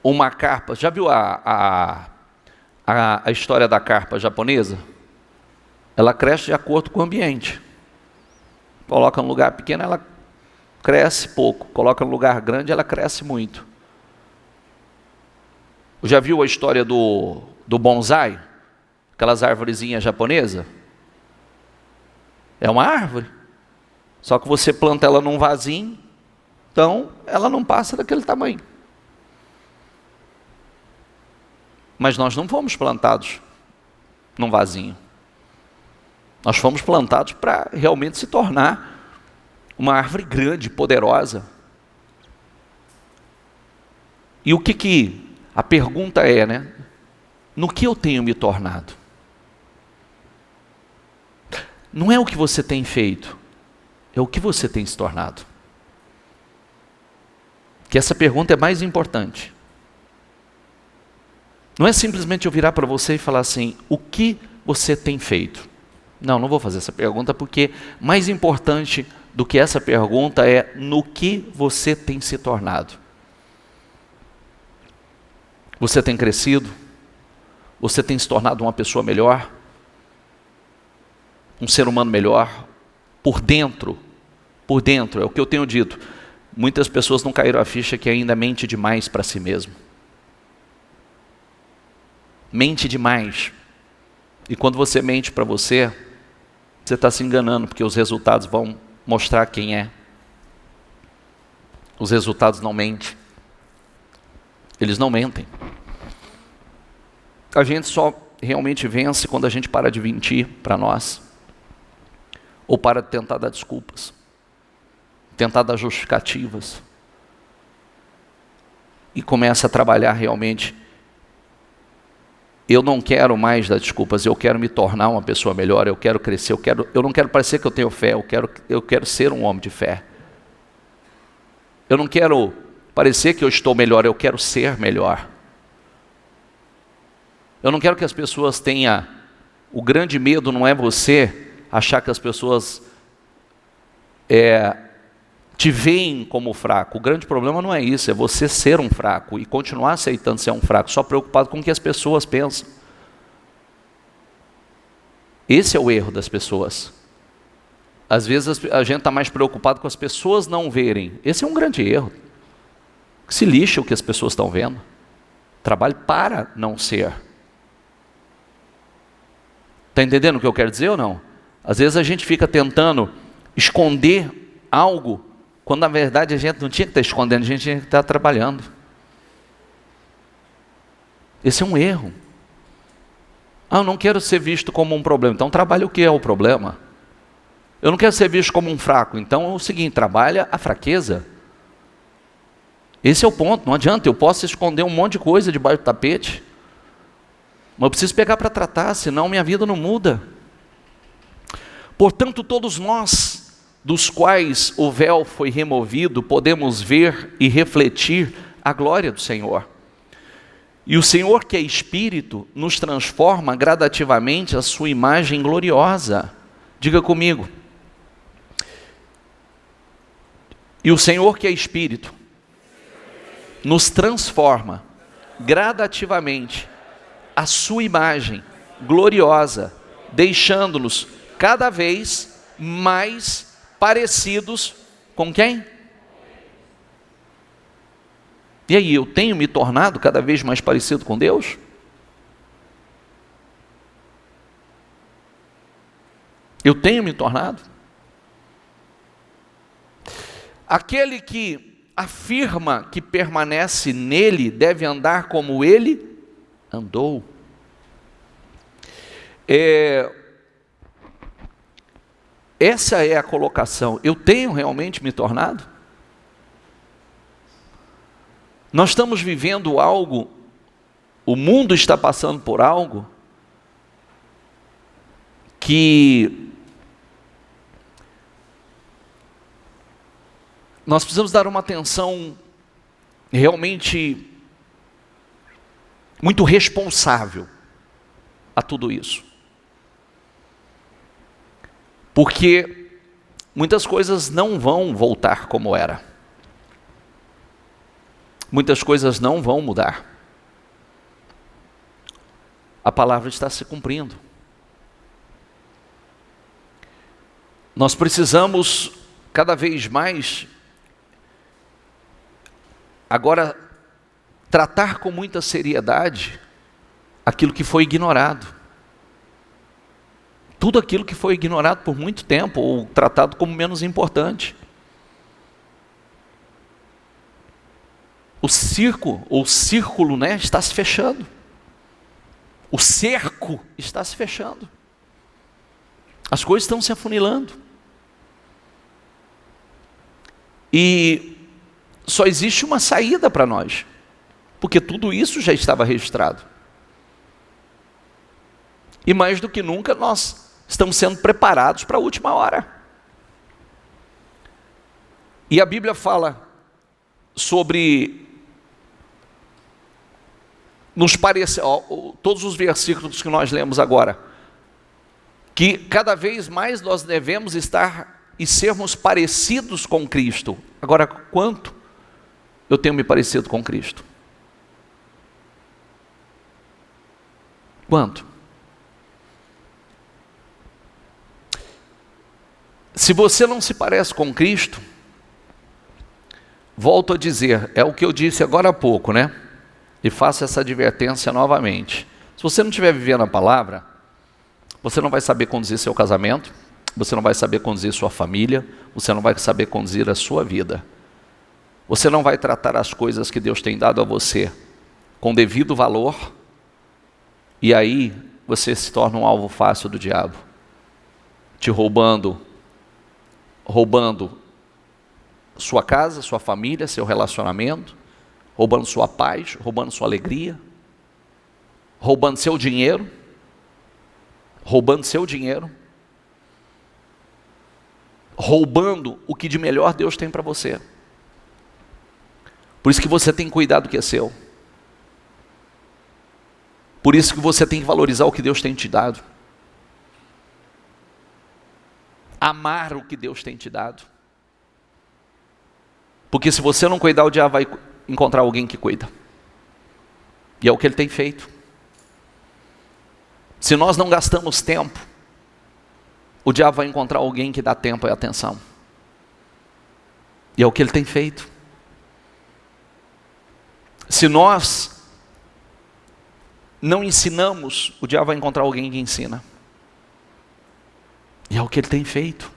uma carpa. Já viu a história da carpa japonesa? Ela cresce de acordo com o ambiente. Coloca num lugar pequeno, ela cresce pouco. Coloca num lugar grande, ela cresce muito. Já viu a história do bonsai? Aquelas arvorezinhas japonesas? É uma árvore. Só que você planta ela num vasinho, então ela não passa daquele tamanho. Mas nós não fomos plantados num vasinho. Nós fomos plantados para realmente se tornar uma árvore grande, poderosa. E o que a pergunta é, né? No que eu tenho me tornado? Não é o que você tem feito, é o que você tem se tornado. Que essa pergunta é mais importante. Não é simplesmente eu virar para você e falar assim, o que você tem feito? Não vou fazer essa pergunta, porque mais importante do que essa pergunta é no que você tem se tornado. Você tem crescido? Você tem se tornado uma pessoa melhor? Um ser humano melhor? Por dentro, é o que eu tenho dito. Muitas pessoas não caíram a ficha que ainda mente demais para si mesmo. Mente demais. E quando você mente para você está se enganando, porque os resultados vão mostrar quem é. Os resultados não mentem. Eles não mentem. A gente só realmente vence quando a gente para de mentir para nós. Ou para de tentar dar desculpas. Tentar dar justificativas. E começa a trabalhar realmente. Eu não quero mais dar desculpas, eu quero me tornar uma pessoa melhor, eu quero crescer, eu não quero parecer que eu tenho fé, eu quero ser um homem de fé. Eu não quero parecer que eu estou melhor, eu quero ser melhor. Eu não quero que as pessoas tenham, o grande medo não é você achar que as pessoas te veem como fraco. O grande problema não é isso, é você ser um fraco e continuar aceitando ser um fraco, só preocupado com o que as pessoas pensam. Esse é o erro das pessoas. Às vezes a gente está mais preocupado com as pessoas não verem. Esse é um grande erro. Se lixa o que as pessoas estão vendo. Trabalhe para não ser. Está entendendo o que eu quero dizer ou não? Às vezes a gente fica tentando esconder algo, quando na verdade a gente não tinha que estar escondendo, a gente tinha que estar trabalhando. Esse é um erro. Eu não quero ser visto como um problema, então trabalhe o que é o problema. Eu não quero ser visto como um fraco, então é o seguinte, trabalha a fraqueza. Esse é o ponto, não adianta, eu posso esconder um monte de coisa debaixo do tapete, mas eu preciso pegar para tratar, senão minha vida não muda. Portanto, todos nós, dos quais o véu foi removido, podemos ver e refletir a glória do Senhor. E o Senhor, que é Espírito, nos transforma gradativamente a sua imagem gloriosa. Diga comigo. E o Senhor, que é Espírito, nos transforma gradativamente a sua imagem gloriosa, deixando-nos cada vez mais parecidos com quem? E aí, eu tenho me tornado cada vez mais parecido com Deus? Eu tenho me tornado? Aquele que afirma que permanece nele deve andar como ele andou. Essa é a colocação. Eu tenho realmente me tornado? Nós estamos vivendo algo, o mundo está passando por algo que nós precisamos dar uma atenção realmente muito responsável a tudo isso. Porque muitas coisas não vão voltar como era. Muitas coisas não vão mudar. a palavra está se cumprindo. Nós precisamos cada vez mais agora tratar com muita seriedade aquilo que foi ignorado. Tudo aquilo que foi ignorado por muito tempo ou tratado como menos importante. O circo, ou círculo, né, está se fechando. O cerco está se fechando. As coisas estão se afunilando. E só existe uma saída para nós, porque tudo isso já estava registrado. E mais do que nunca nós estamos sendo preparados para a última hora. E a Bíblia fala sobre todos os versículos que nós lemos agora, que cada vez mais nós devemos estar e sermos parecidos com Cristo. Agora, quanto eu tenho me parecido com Cristo? Quanto? Se você não se parece com Cristo, volto a dizer, é o que eu disse agora há pouco, né? E faço essa advertência novamente. Se você não estiver vivendo a palavra, você não vai saber conduzir seu casamento, você não vai saber conduzir sua família, você não vai saber conduzir a sua vida. Você não vai tratar as coisas que Deus tem dado a você com devido valor, e aí você se torna um alvo fácil do diabo, te roubando sua casa, sua família, seu relacionamento, roubando sua paz, roubando sua alegria, roubando seu dinheiro, roubando o que de melhor Deus tem para você. Por isso que você tem que cuidar do que é seu. Por isso que você tem que valorizar o que Deus tem te dado. Amar o que Deus tem te dado. Porque se você não cuidar, o diabo vai encontrar alguém que cuida. E é o que ele tem feito. Se nós não gastamos tempo, o diabo vai encontrar alguém que dá tempo e atenção. E é o que ele tem feito. Se nós não ensinamos, o diabo vai encontrar alguém que ensina. E é o que ele tem feito.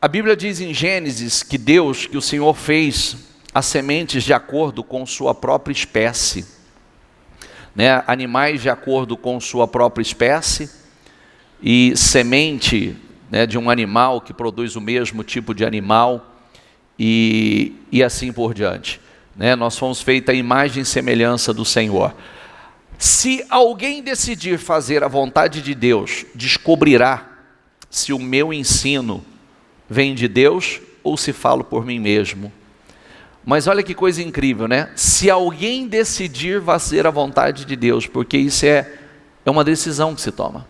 A Bíblia diz em Gênesis que o Senhor fez as sementes de acordo com sua própria espécie, né? Animais de acordo com sua própria espécie, e semente, né, de um animal que produz o mesmo tipo de animal, e assim por diante, né? Nós fomos feitos à imagem e semelhança do Senhor. Se alguém decidir fazer a vontade de Deus, descobrirá se o meu ensino vem de Deus ou se falo por mim mesmo. Mas olha que coisa incrível, né? Se alguém decidir fazer a vontade de Deus, porque isso é uma decisão que se toma.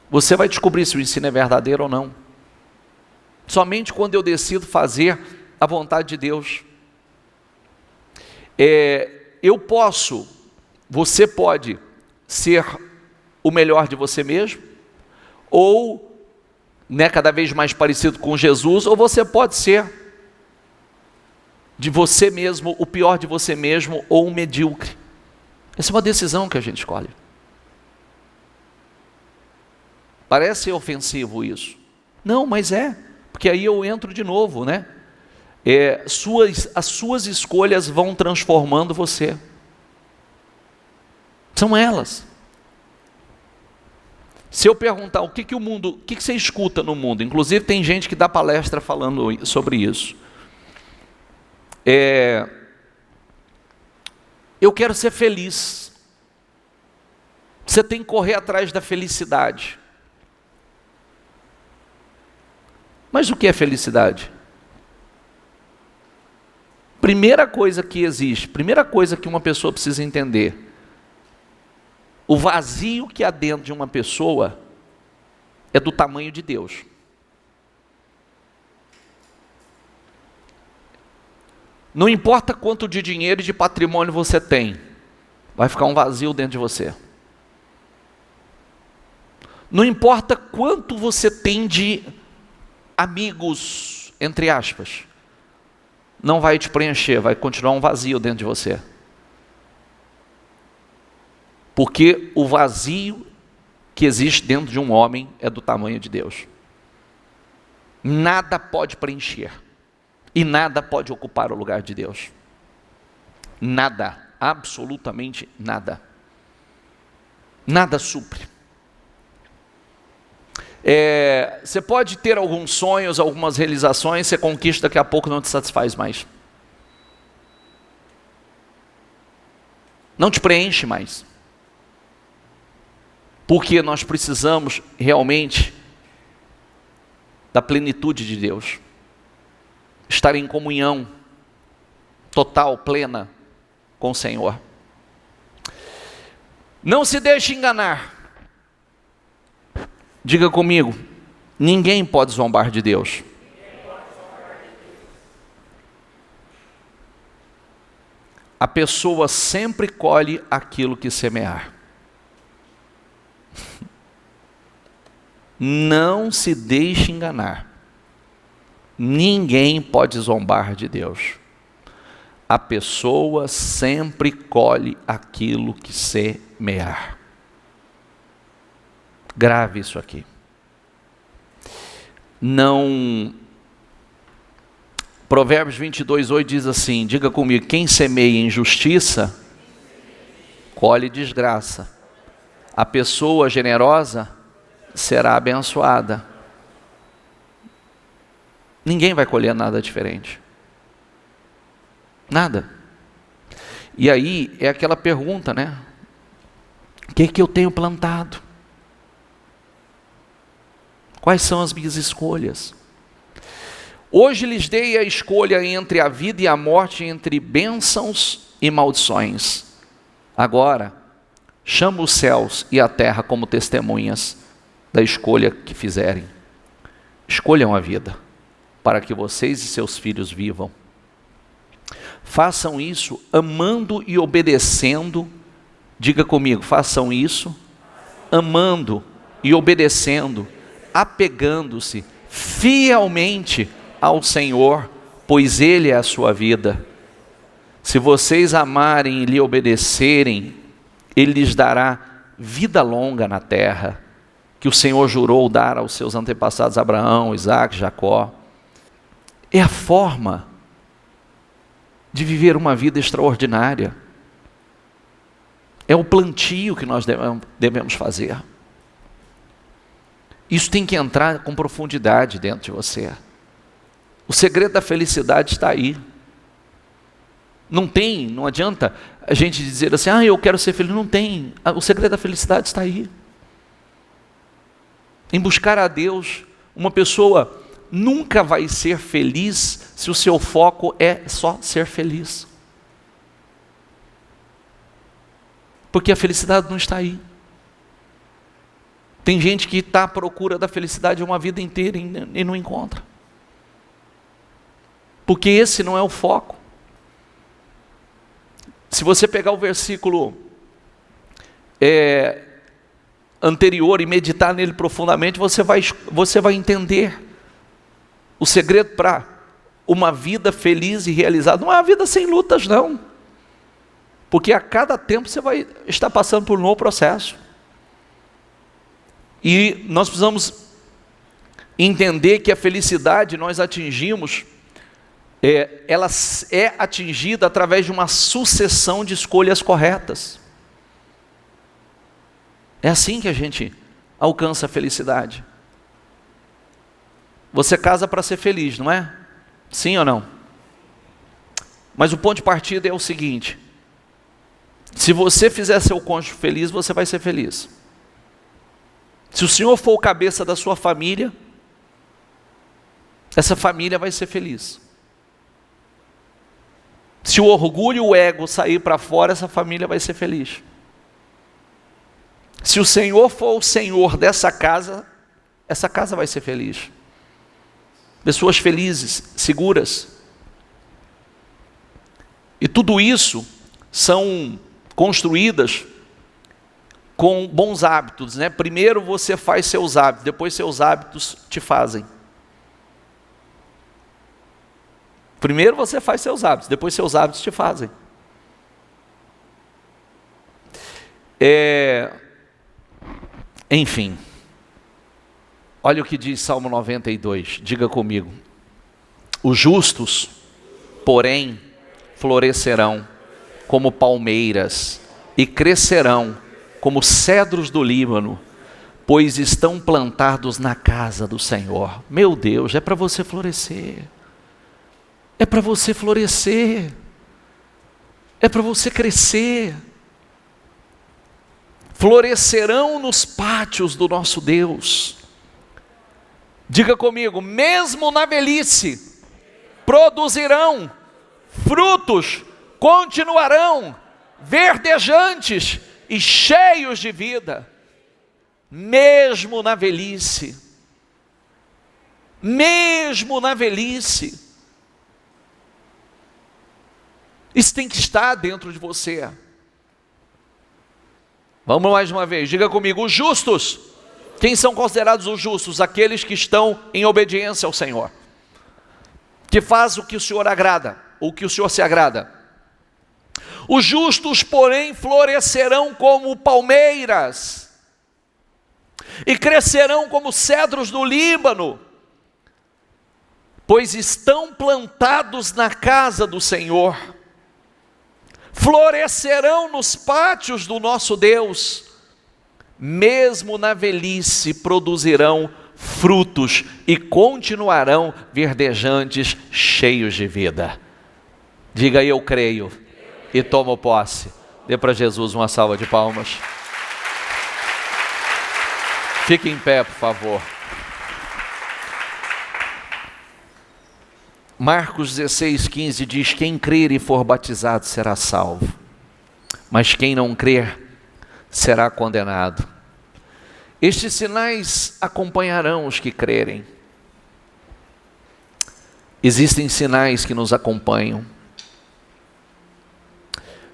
Você vai descobrir se o ensino é verdadeiro ou não. Somente quando eu decido fazer a vontade de Deus. Você pode ser o melhor de você mesmo, ou, né, cada vez mais parecido com Jesus, ou você pode ser de você mesmo, o pior de você mesmo, ou um medíocre. Essa é uma decisão que a gente escolhe. Parece ofensivo isso. Não, mas porque aí eu entro de novo, né? As suas escolhas vão transformando você. São elas. Se eu perguntar o que você escuta no mundo, inclusive tem gente que dá palestra falando sobre isso. Eu quero ser feliz. Você tem que correr atrás da felicidade. Mas o que é felicidade? Primeira coisa que existe, primeira coisa que uma pessoa precisa entender: o vazio que há dentro de uma pessoa é do tamanho de Deus. Não importa quanto de dinheiro e de patrimônio você tem, vai ficar um vazio dentro de você. Não importa quanto você tem de amigos, entre aspas, não vai te preencher, vai continuar um vazio dentro de você. Porque o vazio que existe dentro de um homem é do tamanho de Deus. Nada pode preencher. E nada pode ocupar o lugar de Deus. Nada, absolutamente nada. Nada supre. Você pode ter alguns sonhos, algumas realizações, você conquista, daqui a pouco não te satisfaz mais. Não te preenche mais. Porque nós precisamos realmente da plenitude de Deus. Estar em comunhão total, plena com o Senhor. Não se deixe enganar. Diga comigo, ninguém pode zombar de Deus. A pessoa sempre colhe aquilo que semear. Não se deixe enganar. Ninguém pode zombar de Deus. A pessoa sempre colhe aquilo que semear. Grave isso aqui. Não. Provérbios 22:8 diz assim, diga comigo, quem semeia injustiça, colhe desgraça. A pessoa generosa será abençoada. Ninguém vai colher nada diferente. Nada. E aí é aquela pergunta, né? O que eu tenho plantado? Quais são as minhas escolhas? Hoje lhes dei a escolha entre a vida e a morte, entre bênçãos e maldições. Agora, chamo os céus e a terra como testemunhas da escolha que fizerem. Escolham a vida, para que vocês e seus filhos vivam. Façam isso amando e obedecendo. Diga comigo, façam isso amando e obedecendo, apegando-se fielmente ao Senhor, pois Ele é a sua vida. Se vocês amarem e lhe obedecerem, Ele lhes dará vida longa na terra, que o Senhor jurou dar aos seus antepassados Abraão, Isaque, Jacó. É a forma de viver uma vida extraordinária. É o plantio que nós devemos fazer. Isso tem que entrar com profundidade dentro de você. O segredo da felicidade está aí. Não adianta a gente dizer assim, eu quero ser feliz. Não tem. O segredo da felicidade está aí. Em buscar a Deus. Uma pessoa nunca vai ser feliz se o seu foco é só ser feliz. Porque a felicidade não está aí. Tem gente que está à procura da felicidade uma vida inteira e não encontra. Porque esse não é o foco. Se você pegar o versículo anterior e meditar nele profundamente, você vai entender o segredo para uma vida feliz e realizada. Não é uma vida sem lutas, não. Porque a cada tempo você vai estar passando por um novo processo. E nós precisamos entender que a felicidade nós atingimos, ela é atingida através de uma sucessão de escolhas corretas. É assim que a gente alcança a felicidade. Você casa para ser feliz, não é? Sim ou não? Mas o ponto de partida é o seguinte: se você fizer seu cônjuge feliz, você vai ser feliz. Se o Senhor for o cabeça da sua família, essa família vai ser feliz. Se o orgulho e o ego sair para fora, essa família vai ser feliz. Se o Senhor for o Senhor dessa casa, essa casa vai ser feliz. Pessoas felizes, seguras. E tudo isso são construídas com bons hábitos, né? Primeiro você faz seus hábitos, depois seus hábitos te fazem. Primeiro você faz seus hábitos, depois seus hábitos te fazem. Enfim, olha o que diz Salmo 92, diga comigo. Os justos, porém, florescerão como palmeiras e crescerão como cedros do Líbano, pois estão plantados na casa do Senhor. Meu Deus, é para você florescer. É para você florescer. É para você crescer. Florescerão nos pátios do nosso Deus. Diga comigo, mesmo na velhice, produzirão frutos, continuarão verdejantes e cheios de vida, mesmo na velhice. Mesmo na velhice. Isso tem que estar dentro de você. Vamos mais uma vez, diga comigo, os justos. Quem são considerados os justos? Aqueles que estão em obediência ao Senhor, que faz o que o Senhor agrada, o que o Senhor se agrada. Os justos, porém, florescerão como palmeiras e crescerão como cedros do Líbano, pois estão plantados na casa do Senhor. Florescerão nos pátios do nosso Deus, mesmo na velhice produzirão frutos e continuarão verdejantes, cheios de vida. Diga aí, eu creio e tomo posse. Dê para Jesus uma salva de palmas. Fique em pé, por favor. Marcos 16:15 diz: quem crer e for batizado será salvo, mas quem não crer será condenado. Estes sinais acompanharão os que crerem. Existem sinais que nos acompanham.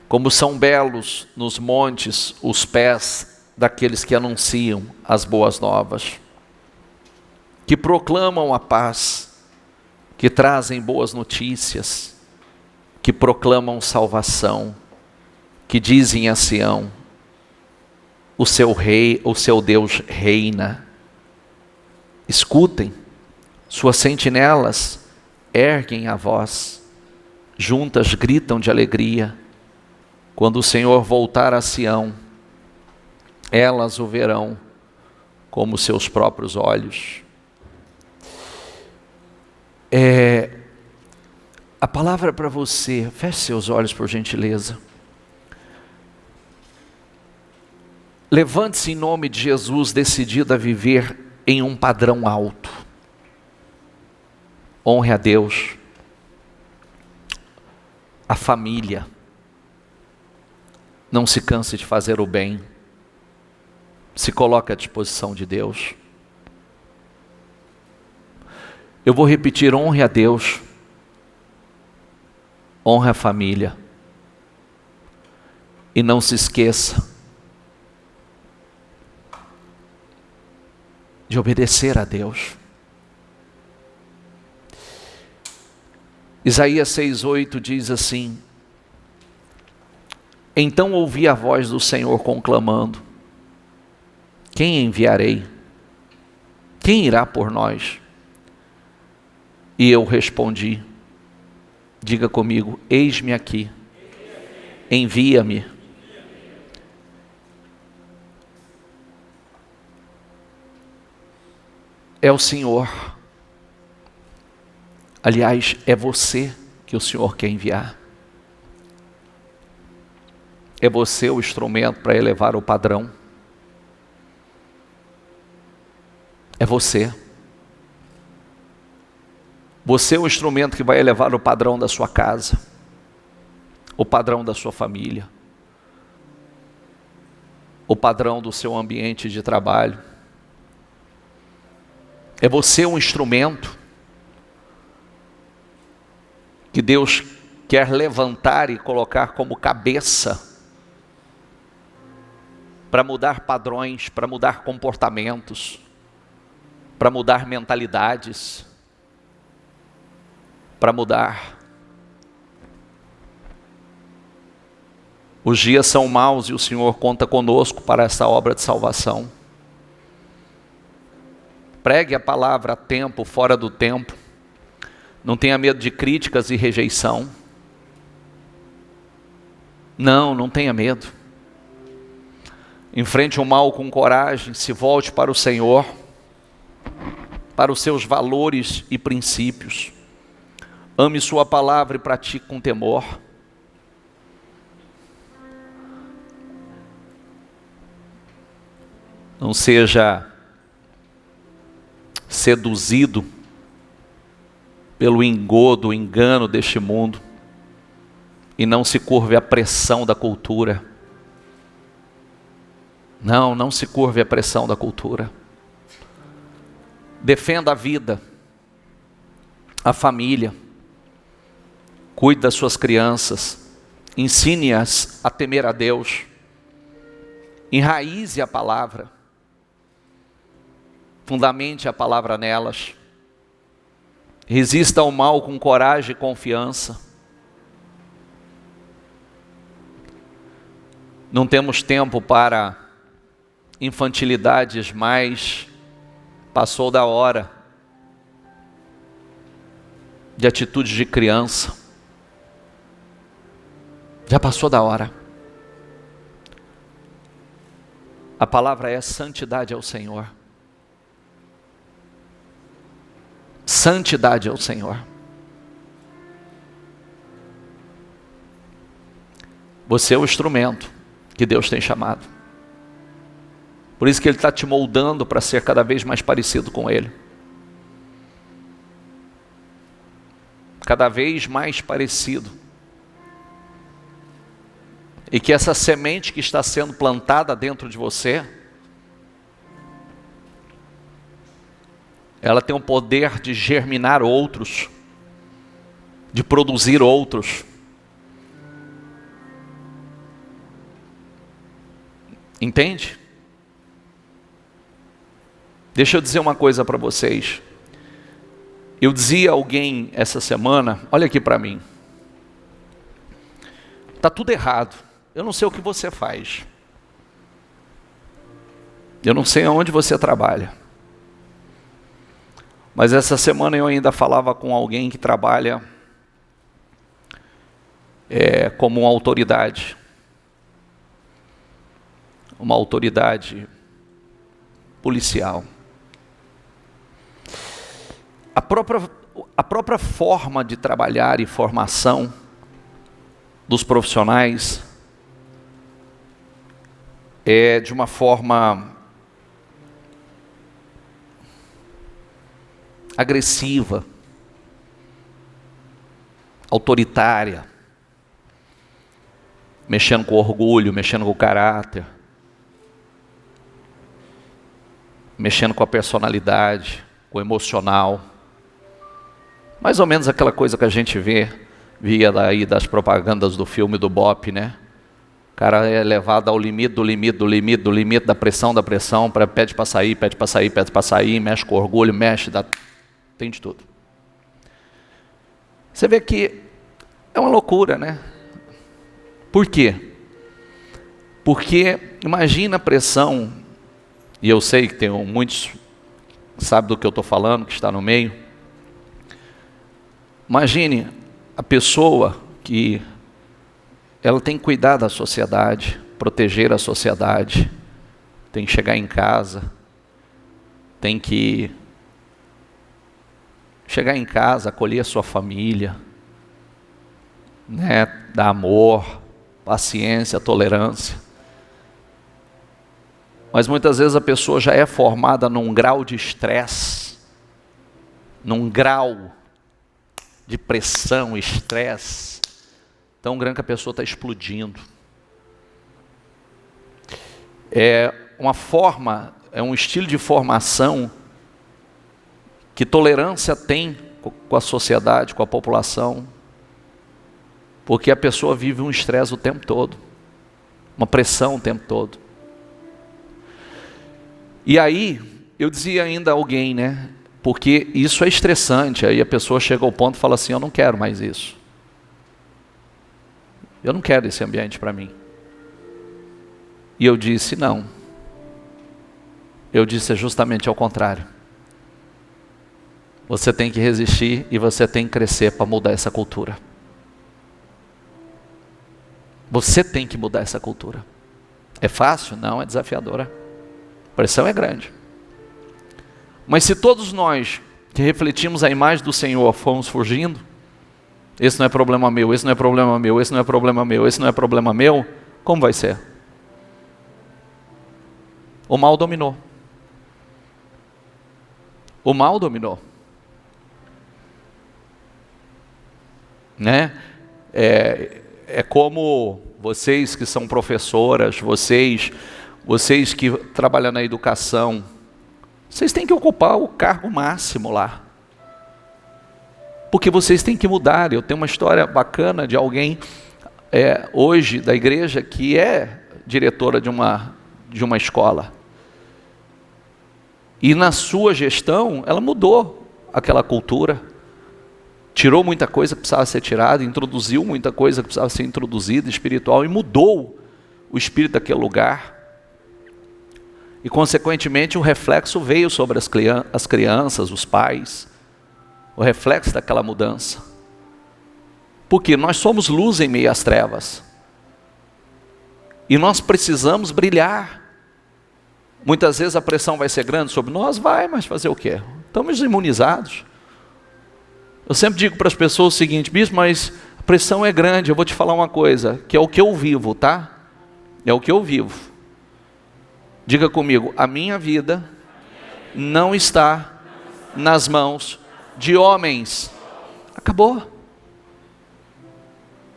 Como são belos nos montes os pés daqueles que anunciam as boas novas, que proclamam a paz, que trazem boas notícias, que proclamam salvação, que dizem a Sião: o seu rei, o seu Deus reina. Escutem, suas sentinelas erguem a voz, juntas gritam de alegria. Quando o Senhor voltar a Sião, elas o verão como seus próprios olhos. A palavra para você, feche seus olhos por gentileza. Levante-se em nome de Jesus, decidido a viver em um padrão alto. Honre a Deus, a família. Não se canse de fazer o bem. Se coloque à disposição de Deus. Eu vou repetir: honre a Deus, honre a família. E não se esqueça de obedecer a Deus. Isaías 6:8 diz assim: então ouvi a voz do Senhor conclamando: quem enviarei? Quem irá por nós? E eu respondi, diga comigo, eis-me aqui, envia-me. É o Senhor. Aliás, é você que o Senhor quer enviar. É você o instrumento para elevar o padrão. É você. Você é o instrumento que vai elevar o padrão da sua casa, o padrão da sua família, o padrão do seu ambiente de trabalho. É você um instrumento que Deus quer levantar e colocar como cabeça para mudar padrões, para mudar comportamentos, para mudar mentalidades, para mudar. Os dias são maus e o Senhor conta conosco para essa obra de salvação. Pregue a palavra a tempo, fora do tempo. Não tenha medo de críticas e rejeição. Não tenha medo. Enfrente o mal com coragem, se volte para o Senhor, para os seus valores e princípios. Ame sua palavra e pratique com temor. Não seja seduzido pelo engodo, o engano deste mundo, e não se curve à pressão da cultura. Não se curve à pressão da cultura. Defenda a vida, a família, cuide das suas crianças, ensine-as a temer a Deus, enraize a palavra, fundamente a palavra nelas, resista ao mal com coragem e confiança. Não temos tempo para infantilidades, mas passou da hora de atitudes de criança. Já passou da hora. A palavra é santidade ao Senhor. Santidade ao Senhor. Você é o instrumento que Deus tem chamado. Por isso que Ele está te moldando para ser cada vez mais parecido com Ele. Cada vez mais parecido. E que essa semente que está sendo plantada dentro de você, ela tem o poder de germinar outros, de produzir outros. Entende? Deixa eu dizer uma coisa para vocês. Eu dizia a alguém essa semana, olha aqui para mim. Está tudo errado. Eu não sei o que você faz. Eu não sei aonde você trabalha. Mas essa semana eu ainda falava com alguém que trabalha como uma autoridade. Uma autoridade policial. A própria forma de trabalhar e formação dos profissionais é de uma forma agressiva, autoritária, mexendo com o orgulho, mexendo com o caráter, mexendo com a personalidade, com o emocional. Mais ou menos aquela coisa que a gente via daí das propagandas do filme do Bop, né? O cara é levado ao limite do limite, do limite, do limite, da pressão, pede para sair, pede para sair, pede para sair, mexe com orgulho, tem de tudo. Você vê que é uma loucura, né? Por quê? Porque imagina a pressão, e eu sei que tem muitos, sabe do que eu estou falando, que está no meio. Imagine a pessoa que ela tem que cuidar da sociedade, proteger a sociedade, tem que chegar em casa, tem que chegar em casa, acolher a sua família, né? Dar amor, paciência, tolerância. Mas muitas vezes a pessoa já é formada num grau de estresse, num grau de pressão, estresse, tão grande que a pessoa está explodindo. É uma forma, é um estilo de formação que tolerância tem com a sociedade, com a população. Porque a pessoa vive um estresse o tempo todo, uma pressão o tempo todo. E aí, eu dizia ainda a alguém, né? Porque isso é estressante. Aí a pessoa chega ao ponto e fala assim: eu não quero mais isso. Eu não quero esse ambiente para mim. E eu disse: não. Eu disse: é justamente ao contrário. Você tem que resistir e você tem que crescer para mudar essa cultura. Você tem que mudar essa cultura. É fácil? Não, é desafiadora. A pressão é grande. Mas se todos nós que refletimos a imagem do Senhor formos fugindo, esse não é problema meu, esse não é problema meu, esse não é problema meu, esse não é problema meu, como vai ser? O mal dominou. O mal dominou. Né? É como vocês que são professoras, vocês que trabalham na educação, vocês têm que ocupar o cargo máximo lá. Porque vocês têm que mudar. Eu tenho uma história bacana de alguém hoje da igreja que é diretora de uma escola. E na sua gestão, ela mudou aquela cultura. Tirou muita coisa que precisava ser tirada, introduziu muita coisa que precisava ser introduzida, espiritual, e mudou o espírito daquele lugar. E consequentemente o reflexo veio sobre as crianças, os pais, o reflexo daquela mudança. Porque nós somos luz em meio às trevas. E nós precisamos brilhar. Muitas vezes a pressão vai ser grande sobre nós, mas fazer o quê? Estamos imunizados. Eu sempre digo para as pessoas o seguinte: bispo, mas a pressão é grande. Eu vou te falar uma coisa, que é o que eu vivo, tá? É o que eu vivo. Diga comigo: a minha vida não está nas mãos de homens. Acabou.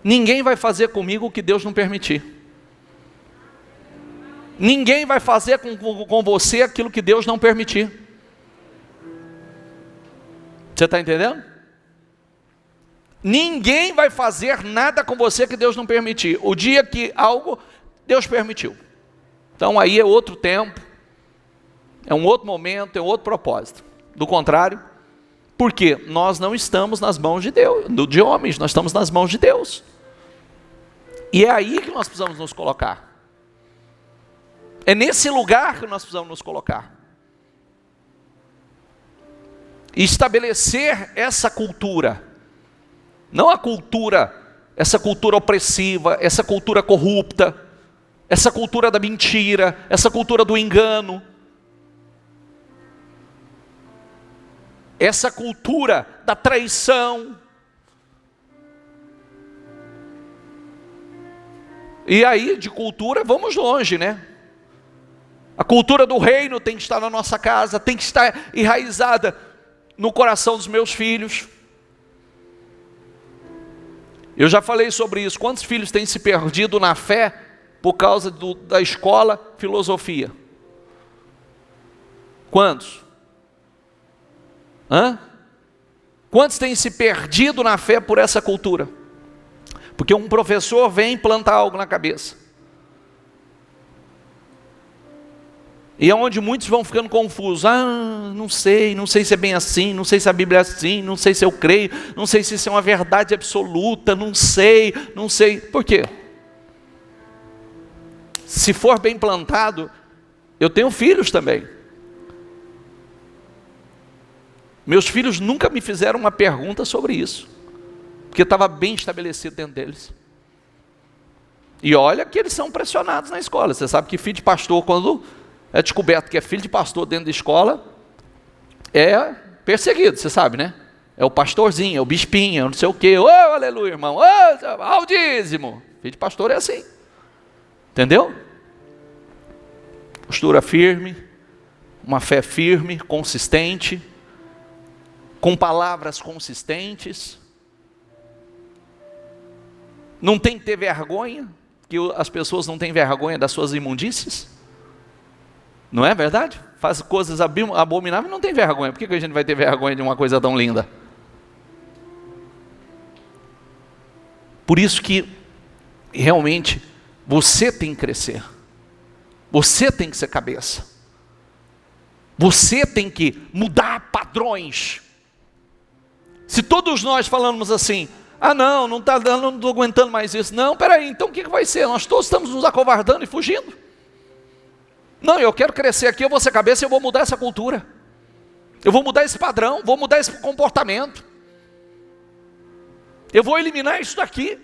Ninguém vai fazer comigo o que Deus não permitir. Ninguém vai fazer com você aquilo que Deus não permitir. Você está entendendo? Ninguém vai fazer nada com você que Deus não permitir. O dia que algo Deus permitiu. Então aí é outro tempo, é um outro momento, é outro propósito. Do contrário, porque nós não estamos nas mãos de Deus, de homens, nós estamos nas mãos de Deus. E é aí que nós precisamos nos colocar. É nesse lugar que nós precisamos nos colocar. E estabelecer essa cultura. Não a cultura, essa cultura opressiva, essa cultura corrupta, essa cultura da mentira, essa cultura do engano. Essa cultura da traição. E aí, de cultura, vamos longe, né? A cultura do reino tem que estar na nossa casa, tem que estar enraizada no coração dos meus filhos. Eu já falei sobre isso. Quantos filhos têm se perdido na fé por causa da escola filosofia? Quantos? Quantos têm se perdido na fé por essa cultura? Porque um professor vem plantar algo na cabeça. E é onde muitos vão ficando confusos. Não sei se é bem assim, não sei se a Bíblia é assim, não sei se eu creio, não sei se isso é uma verdade absoluta, não sei. Por quê? Se for bem plantado, eu tenho filhos também. Meus filhos nunca me fizeram uma pergunta sobre isso, porque estava bem estabelecido dentro deles. E olha que eles são pressionados na escola. Você sabe que filho de pastor, quando é descoberto que é filho de pastor dentro da escola, é perseguido, você sabe, né? É o pastorzinho, é o bispinho, não sei o quê. Ô, aleluia, irmão, ao dízimo. Filho de pastor é assim. Entendeu? Postura firme, uma fé firme, consistente, com palavras consistentes. Não tem que ter vergonha, que as pessoas não têm vergonha das suas imundícies. Não é verdade? Faz coisas abomináveis e não tem vergonha. Por que a gente vai ter vergonha de uma coisa tão linda? Por isso que realmente você tem que crescer. Você tem que ser cabeça. Você tem que mudar padrões. Se todos nós falamos assim, não está dando, não estou aguentando mais isso. Não, peraí, então o que vai ser? Nós todos estamos nos acovardando e fugindo. Não, eu quero crescer aqui, eu vou ser cabeça e eu vou mudar essa cultura. Eu vou mudar esse padrão, vou mudar esse comportamento. Eu vou eliminar isso daqui.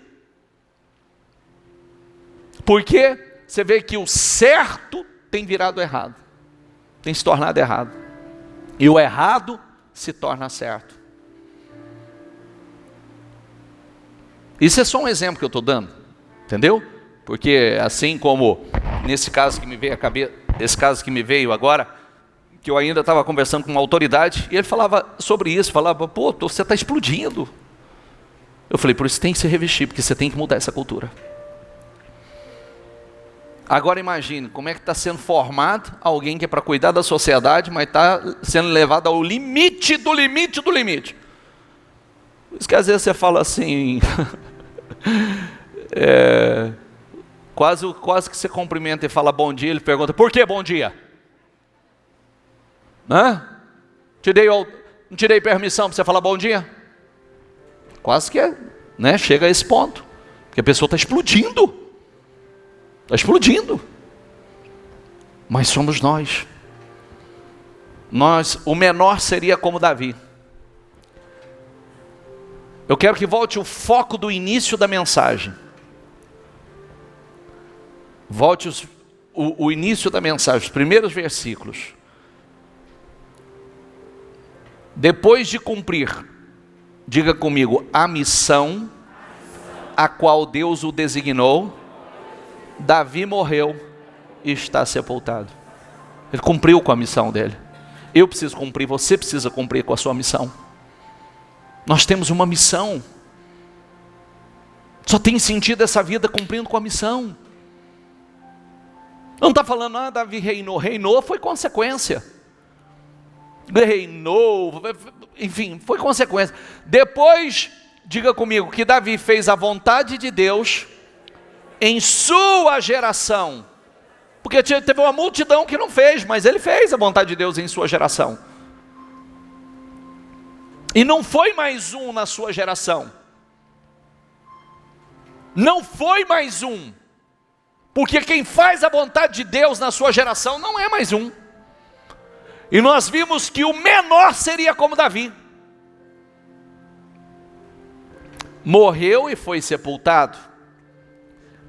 Porque você vê que o certo tem virado errado. Tem se tornado errado. E o errado se torna certo. Isso é só um exemplo que eu estou dando. Entendeu? Porque assim como nesse caso que me veio a cabeça, esse caso que me veio agora, que eu ainda estava conversando com uma autoridade, e ele falava sobre isso, falava, você está explodindo. Eu falei, por isso tem que se revestir, porque você tem que mudar essa cultura. Agora imagine, como é que está sendo formado alguém que é para cuidar da sociedade, mas está sendo levado ao limite do limite do limite. Por isso que às vezes você fala assim, quase que você cumprimenta e fala bom dia, ele pergunta, por que bom dia? Não te dei permissão para você falar bom dia? Quase que chega a esse ponto, porque a pessoa está explodindo. Está explodindo. Mas somos nós. O menor seria como Davi. Eu quero que volte o foco do início da mensagem. Volte o início da mensagem, os primeiros versículos. Depois de cumprir, diga comigo, a missão a qual Deus o designou, Davi morreu e está sepultado. Ele cumpriu com a missão dele. Eu preciso cumprir, você precisa cumprir com a sua missão. Nós temos uma missão. Só tem sentido essa vida cumprindo com a missão. Não está falando, Davi reinou. Reinou foi consequência. Reinou, enfim, foi consequência. Depois, diga comigo, que Davi fez a vontade de Deus em sua geração. Porque teve uma multidão que não fez, mas ele fez a vontade de Deus em sua geração. E não foi mais um na sua geração. Não foi mais um. Porque quem faz a vontade de Deus na sua geração não é mais um. E nós vimos que o menor seria como Davi. Morreu e foi sepultado.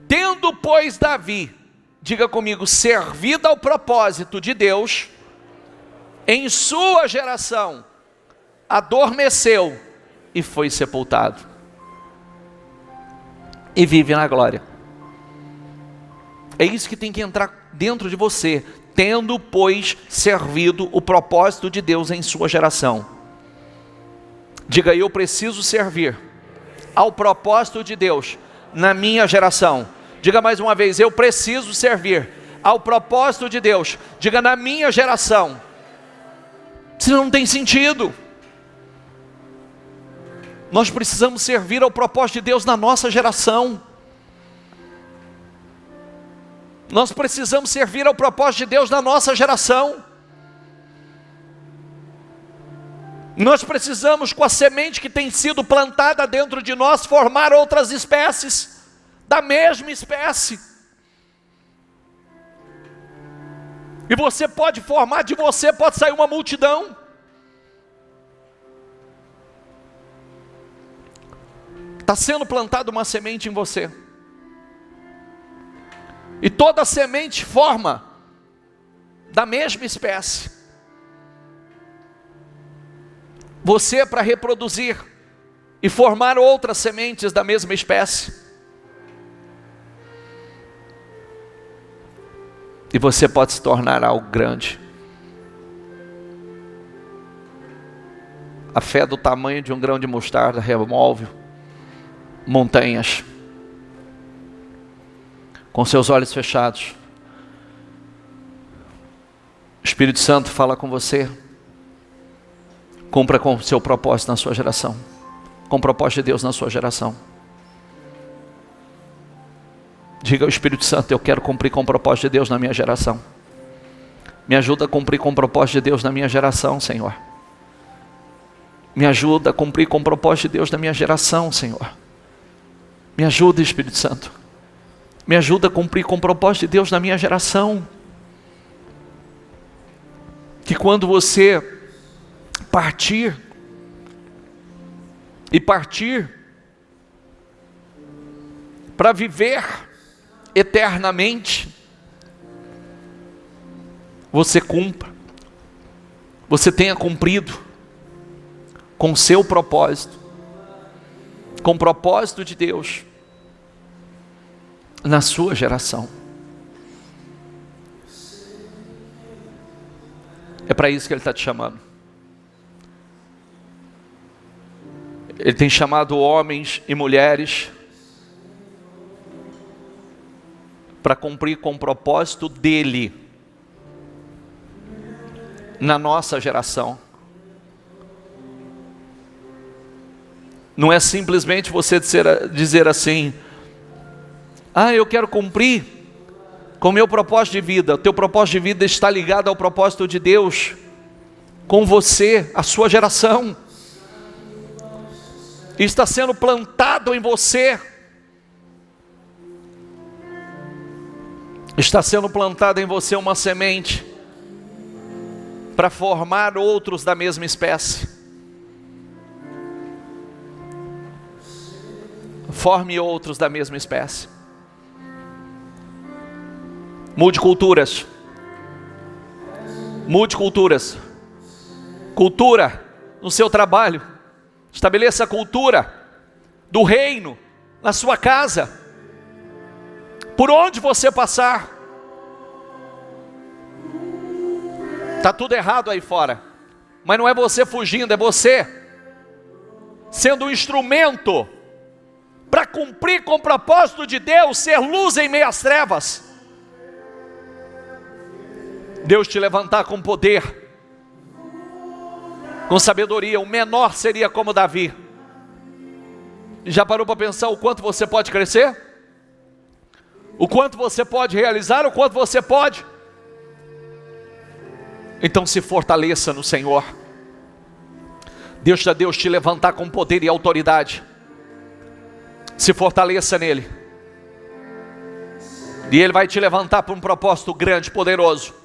Tendo, pois, Davi, diga comigo, servido ao propósito de Deus, em sua geração, adormeceu e foi sepultado. E vive na glória. É isso que tem que entrar dentro de você. Tendo, pois, servido o propósito de Deus em sua geração. Diga, eu preciso servir ao propósito de Deus na minha geração. Diga mais uma vez, eu preciso servir ao propósito de Deus. Diga, na minha geração. Senão não tem sentido. Nós precisamos servir ao propósito de Deus na nossa geração. Nós precisamos servir ao propósito de Deus na nossa geração. Nós precisamos, com a semente que tem sido plantada dentro de nós, formar outras espécies, da mesma espécie. E você pode formar, de você pode sair uma multidão. Está sendo plantada uma semente em você. E toda semente forma da mesma espécie. Você é para reproduzir e formar outras sementes da mesma espécie. E você pode se tornar algo grande. A fé do tamanho de um grão de mostarda remove montanhas. Com seus olhos fechados, o Espírito Santo fala com você. Cumpra com o seu propósito na sua geração. Com o propósito de Deus na sua geração. Diga ao Espírito Santo: eu quero cumprir com o propósito de Deus na minha geração. Me ajuda a cumprir com o propósito de Deus na minha geração, Senhor. Me ajuda a cumprir com o propósito de Deus na minha geração, Senhor. Me ajuda, Espírito Santo. Me ajuda a cumprir com o propósito de Deus na minha geração. Que quando você partir para viver eternamente, você cumpra, você tenha cumprido com o seu propósito, com o propósito de Deus na sua geração. É para isso que Ele está te chamando. Ele tem chamado homens e mulheres para cumprir com o propósito dEle na nossa geração. Não é simplesmente você dizer assim: eu quero cumprir com o meu propósito de vida. O teu propósito de vida está ligado ao propósito de Deus com você, a sua geração. Está sendo plantado em você. Está sendo plantada em você uma semente para formar outros da mesma espécie. Forme outros da mesma espécie. Mude culturas. Mude culturas. Cultura no seu trabalho. Estabeleça a cultura do reino na sua casa. Por onde você passar. Está tudo errado aí fora. Mas não é você fugindo, é você sendo um instrumento para cumprir com o propósito de Deus, ser luz em meio às trevas. Deus te levantar com poder, com sabedoria. O menor seria como Davi. Já parou para pensar o quanto você pode crescer? O quanto você pode realizar? O quanto você pode? Então se fortaleça no Senhor. Deus te levantar com poder e autoridade. Se fortaleça nele. E Ele vai te levantar para um propósito grande, poderoso.